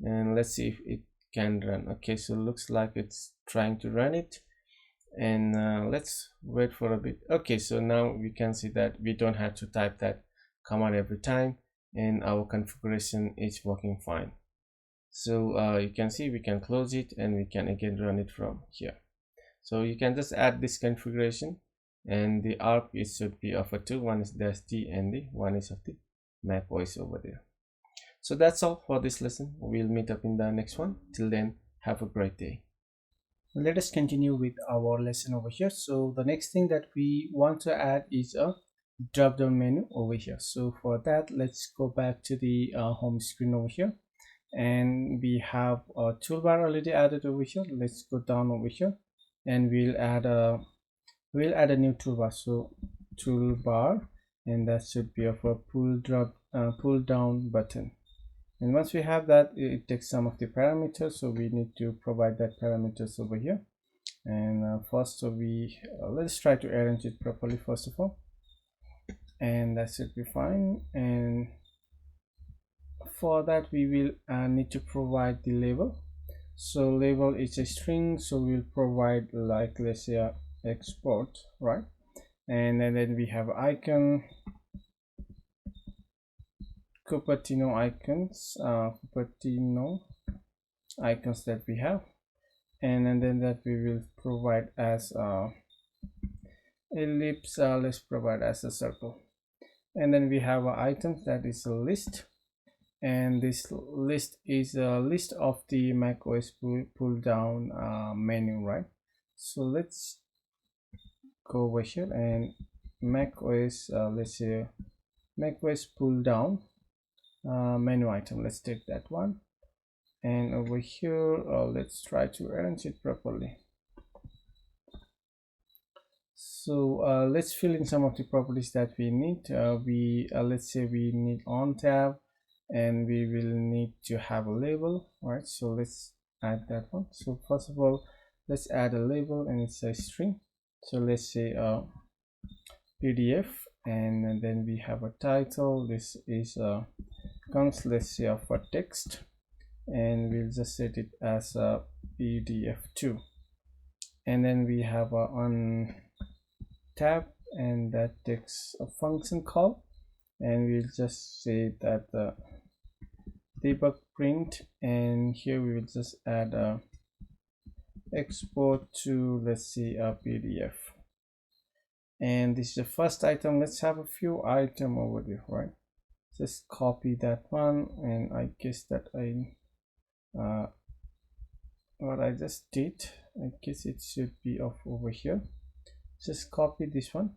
and let's see if it can run. Okay, so looks like it's trying to run it, and let's wait for a bit. Okay, so now we can see that we don't have to type that command every time, and our configuration is working fine. So you can see we can close it and we can again run it from here. So you can just add this configuration, and the arc is should be of a two. One is -t and the one is of the Mac OS over there. So that's all for this lesson. We'll meet up in the next one. Till then, have a great day. Let us continue with our lesson over here. So the next thing that we want to add is a drop down menu over here. So for that, let's go back to the home screen over here, and we have a toolbar already added over here. Let's go down over here, and we'll add a new toolbar. So toolbar, and that should be of a pull down button. And once we have that, it takes some of the parameters, so we need to provide that parameters over here. And first, so we let's try to arrange it properly first of all, and that should be fine. And for that, we will need to provide the label. So label is a string, so we'll provide, like, let's say export, right? And then we have icon, Cupertino icons, that we have, and then that we will provide as ellipse. Let's provide as a circle, and then we have items, that is a list, and this list is a list of the macOS pull down menu, right? So let's go over here and macOS, let's say macOS pull down menu item. Let's take that one, and over here let's try to arrange it properly. So let's fill in some of the properties that we need. Let's say we need on tab, and we will need to have a label, right? So let's add that one. So first of all, let's add a label, and it's a string. So let's say PDF, and then we have a title. This is comes, let's say, for text, and we'll just set it as a PDF2. And then we have a on tab, and that takes a function call, and we'll just say that debug print, and here we will just add a export to, let's see, a PDF. And this is the first item. Let's have a few items over there, right? Just copy that one, and I guess that what I just did, I guess it should be off over here. Just copy this one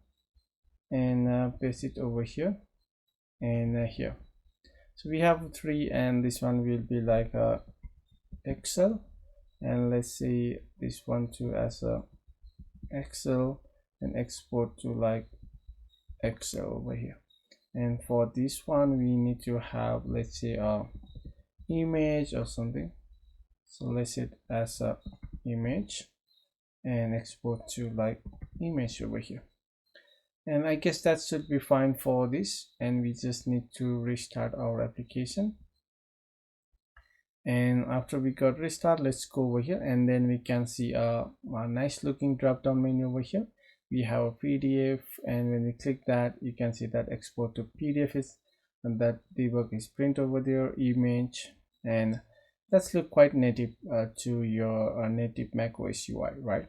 and paste it over here and here. So we have three, and this one will be like a Excel, and let's say this one too as a Excel, and export to like Excel over here. And for this one, we need to have, let's say, a image or something. So let's set as a image and export to like image over here. And I guess that should be fine for this, and we just need to restart our application. And after we got restart, let's go over here, and then we can see a nice looking drop down menu over here. We have a PDF, and when we click that, you can see that export to PDF is, and that debug is print over there, image, and that's look quite native to your native macOS UI, right?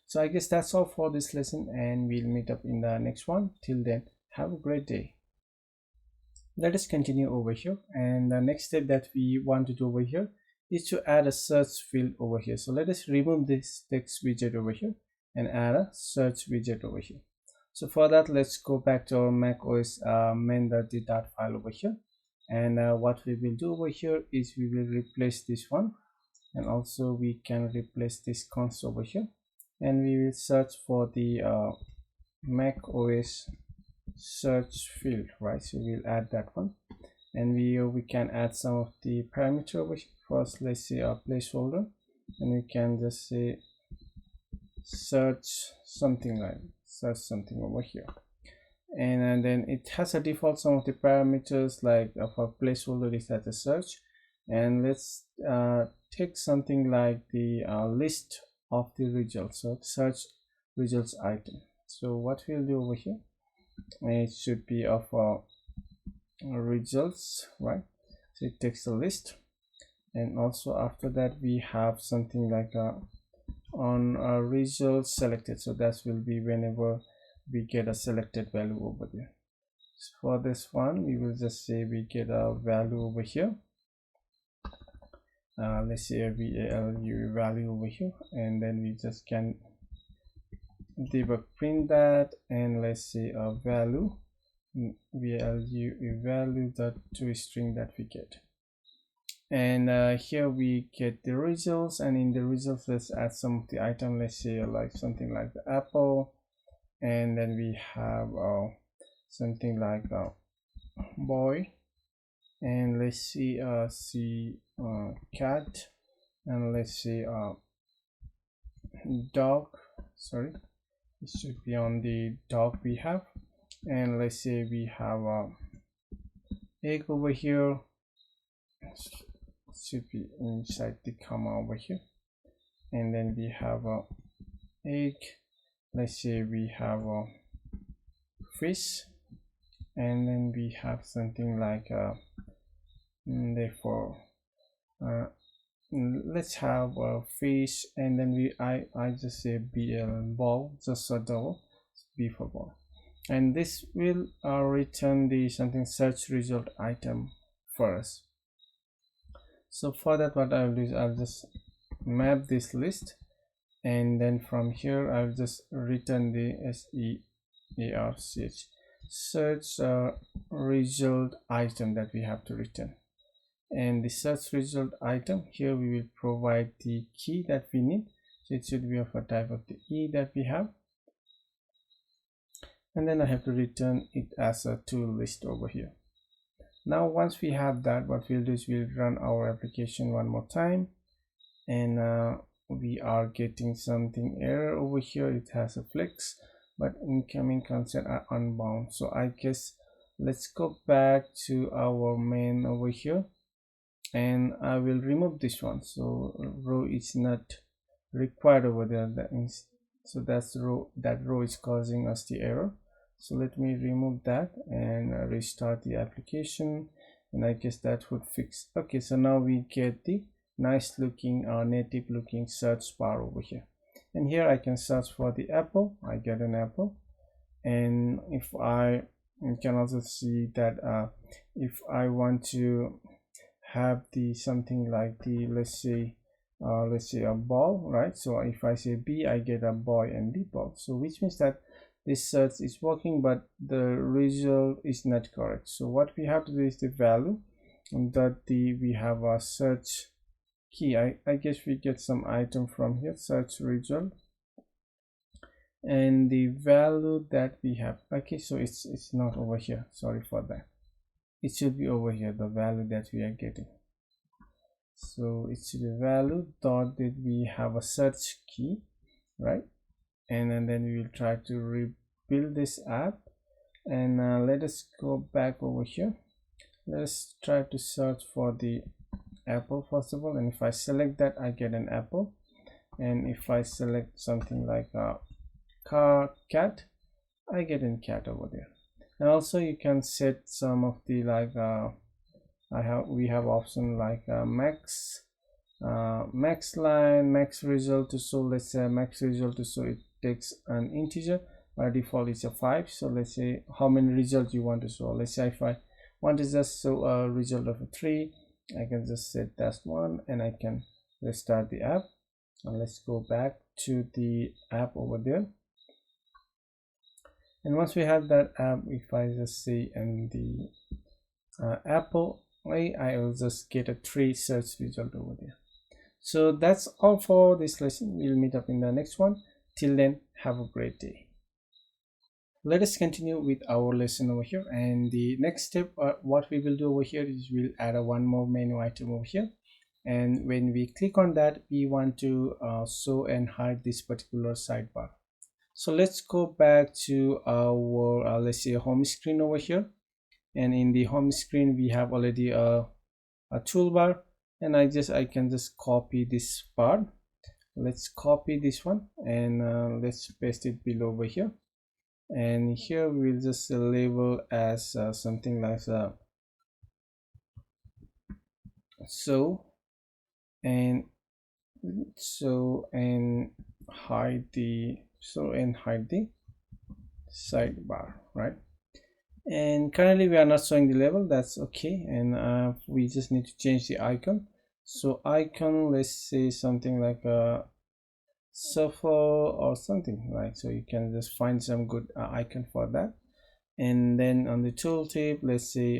So I guess that's all for this lesson, and we'll meet up in the next one. Till then, have a great day. Let us continue over here, and the next step that we want to do over here is to add a search field over here. So let us remove this text widget over here and add a search widget over here. So for that, let's go back to our macOS main.d.file over here, And what we will do over here is we will replace this one, and also we can replace this const over here, and we will search for the macOS search field, right? So we'll add that one, and we can add some of the parameter over here. First, let's say a placeholder, and we can just say search something over here, and then it has a default some of the parameters, like for placeholder it has a search, and let's take something like the list of the results, so search results item. So what we'll do over here, it should be of results, right? So it takes a list, and also after that we have something like on results selected, so that will be whenever we get a selected value over there. So for this one we will just say we get a value over here, let's say a value over here, and then we just can debug print that, and let's say a value value dot toString that we get, and here we get the results, and in the results let's add some of the item, let's say like something like the apple, and then we have something like a boy, and let's see cat, and let's see dog, sorry, it should be on the dog we have, and let's say we have egg over here, should be inside the comma over here, and then we have a egg, let's say we have a fish, and then we have something like therefore let's have a fish, and then I just say ball, just a double b for ball, and this will return the something search result item for us. So for that, what I'll do is I'll just map this list, and then from here I'll just return the search result item that we have to return. And the search result item, here we will provide the key that we need, so it should be of a type of the E that we have, and then I have to return it as a tool list over here. Now once we have that, what we'll do is we'll run our application one more time, and we are getting something error over here. It has a flex, but incoming consent are unbound. So I guess let's go back to our main over here, and I will remove this one, so row is not required over there. That means, so that's the row, that row is causing us the error. So let me remove that and restart the application, and I guess that would fix. Okay, so now we get the nice looking native looking search bar over here, and here I can search for the apple. I get an apple, and if you can also see that if I want to have the something like the let's say a ball, right? So if I say B, I get a boy and the ball, so which means that this search is working, but the result is not correct. So what we have to do is the value, and that we have a search key. I guess we get some item from here, search result, and the value that we have. Okay, so it's not over here, sorry for that. It should be over here, the value that we are getting. So it should be value dot that we have a search key, right? And then we will try to rebuild this app, and let us go back over here. Let's try to search for the apple first of all, and if I select that, I get an apple, and if I select something like a cat, I get a cat over there. And also you can set some of the like we have option like max line, max result to show. Let's say max result to show, it takes an integer. By default it's a 5, so let's say how many results you want to show. Let's say if I want to just show a result of a 3, I can just set that one, and I can restart the app. And let's go back to the app over there, and once we have that app, if I just say in the Apple, I will just get a 3 search result over there. So that's all for this lesson. We'll meet up in the next one. Till then, have a great day. Let us continue with our lesson over here, and the next step, what we will do over here is we'll add one more menu item over here, and when we click on that, we want to show and hide this particular sidebar. So let's go back to our let's say home screen over here, and in the home screen we have already a toolbar, and I can just copy this part. Let's copy this one, and let's paste it below over here, and here we'll just label as something like so and hide the sidebar, right? And currently we are not showing the label, that's okay, and we just need to change the icon. So icon, let's say something like a shuffle or something, like, so you can just find some good icon for that. And then on the tooltip, let's say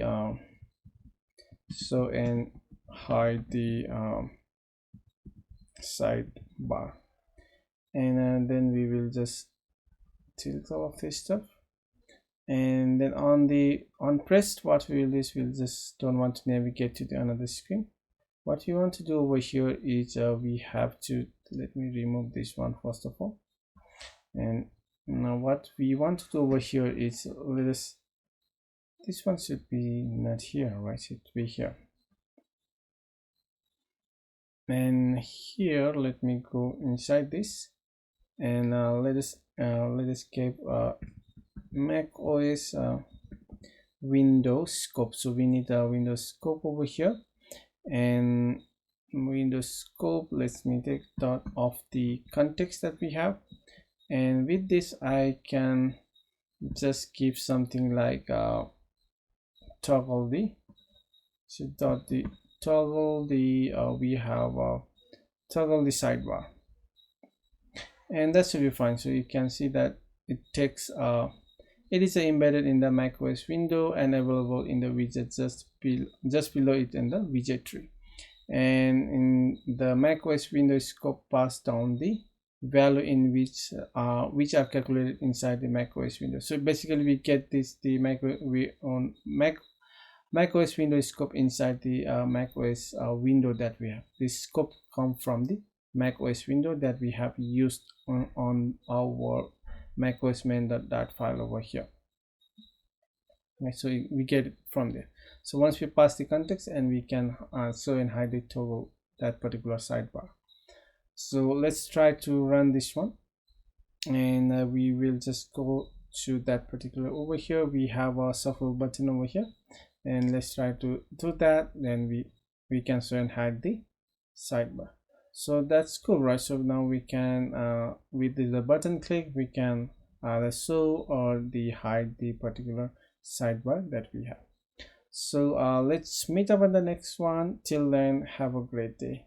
show and hide the sidebar, and then we will just tilt all of this stuff. And then on pressed, what we will do is we'll just don't want to navigate to the another screen. What we want to do over here is we have to, let me remove this one first of all, and now what we want to do over here is this one should be not here, right? It should be here, and here let me go inside this, and let us give MacOS Windows scope. So we need a Windows scope over here, and Windows scope, let me take dot of the context that we have, and with this I can just give something like toggle the, so dot the toggle the we have toggle the sidebar, and that should be fine. So you can see that it takes it is embedded in the macOS window and available in the widget just below it in the widget tree. And in the macOS window scope pass down the value in which are calculated inside the macOS window. So basically we get this the macOS window scope inside the macOS window that we have. This scope comes from the macOS window that we have used on our macOS main.dat file over here. Right, so we get it from there. So once we pass the context, and we can show and hide the toggle that particular sidebar. So let's try to run this one, and we will just go to that particular over here. We have a shuffle button over here, and let's try to do that. Then we can show and hide the sidebar. So that's cool, right? So now we can with the button click, we can either show or hide the particular sidebar that we have. So let's meet up in the next one. Till then, have a great day.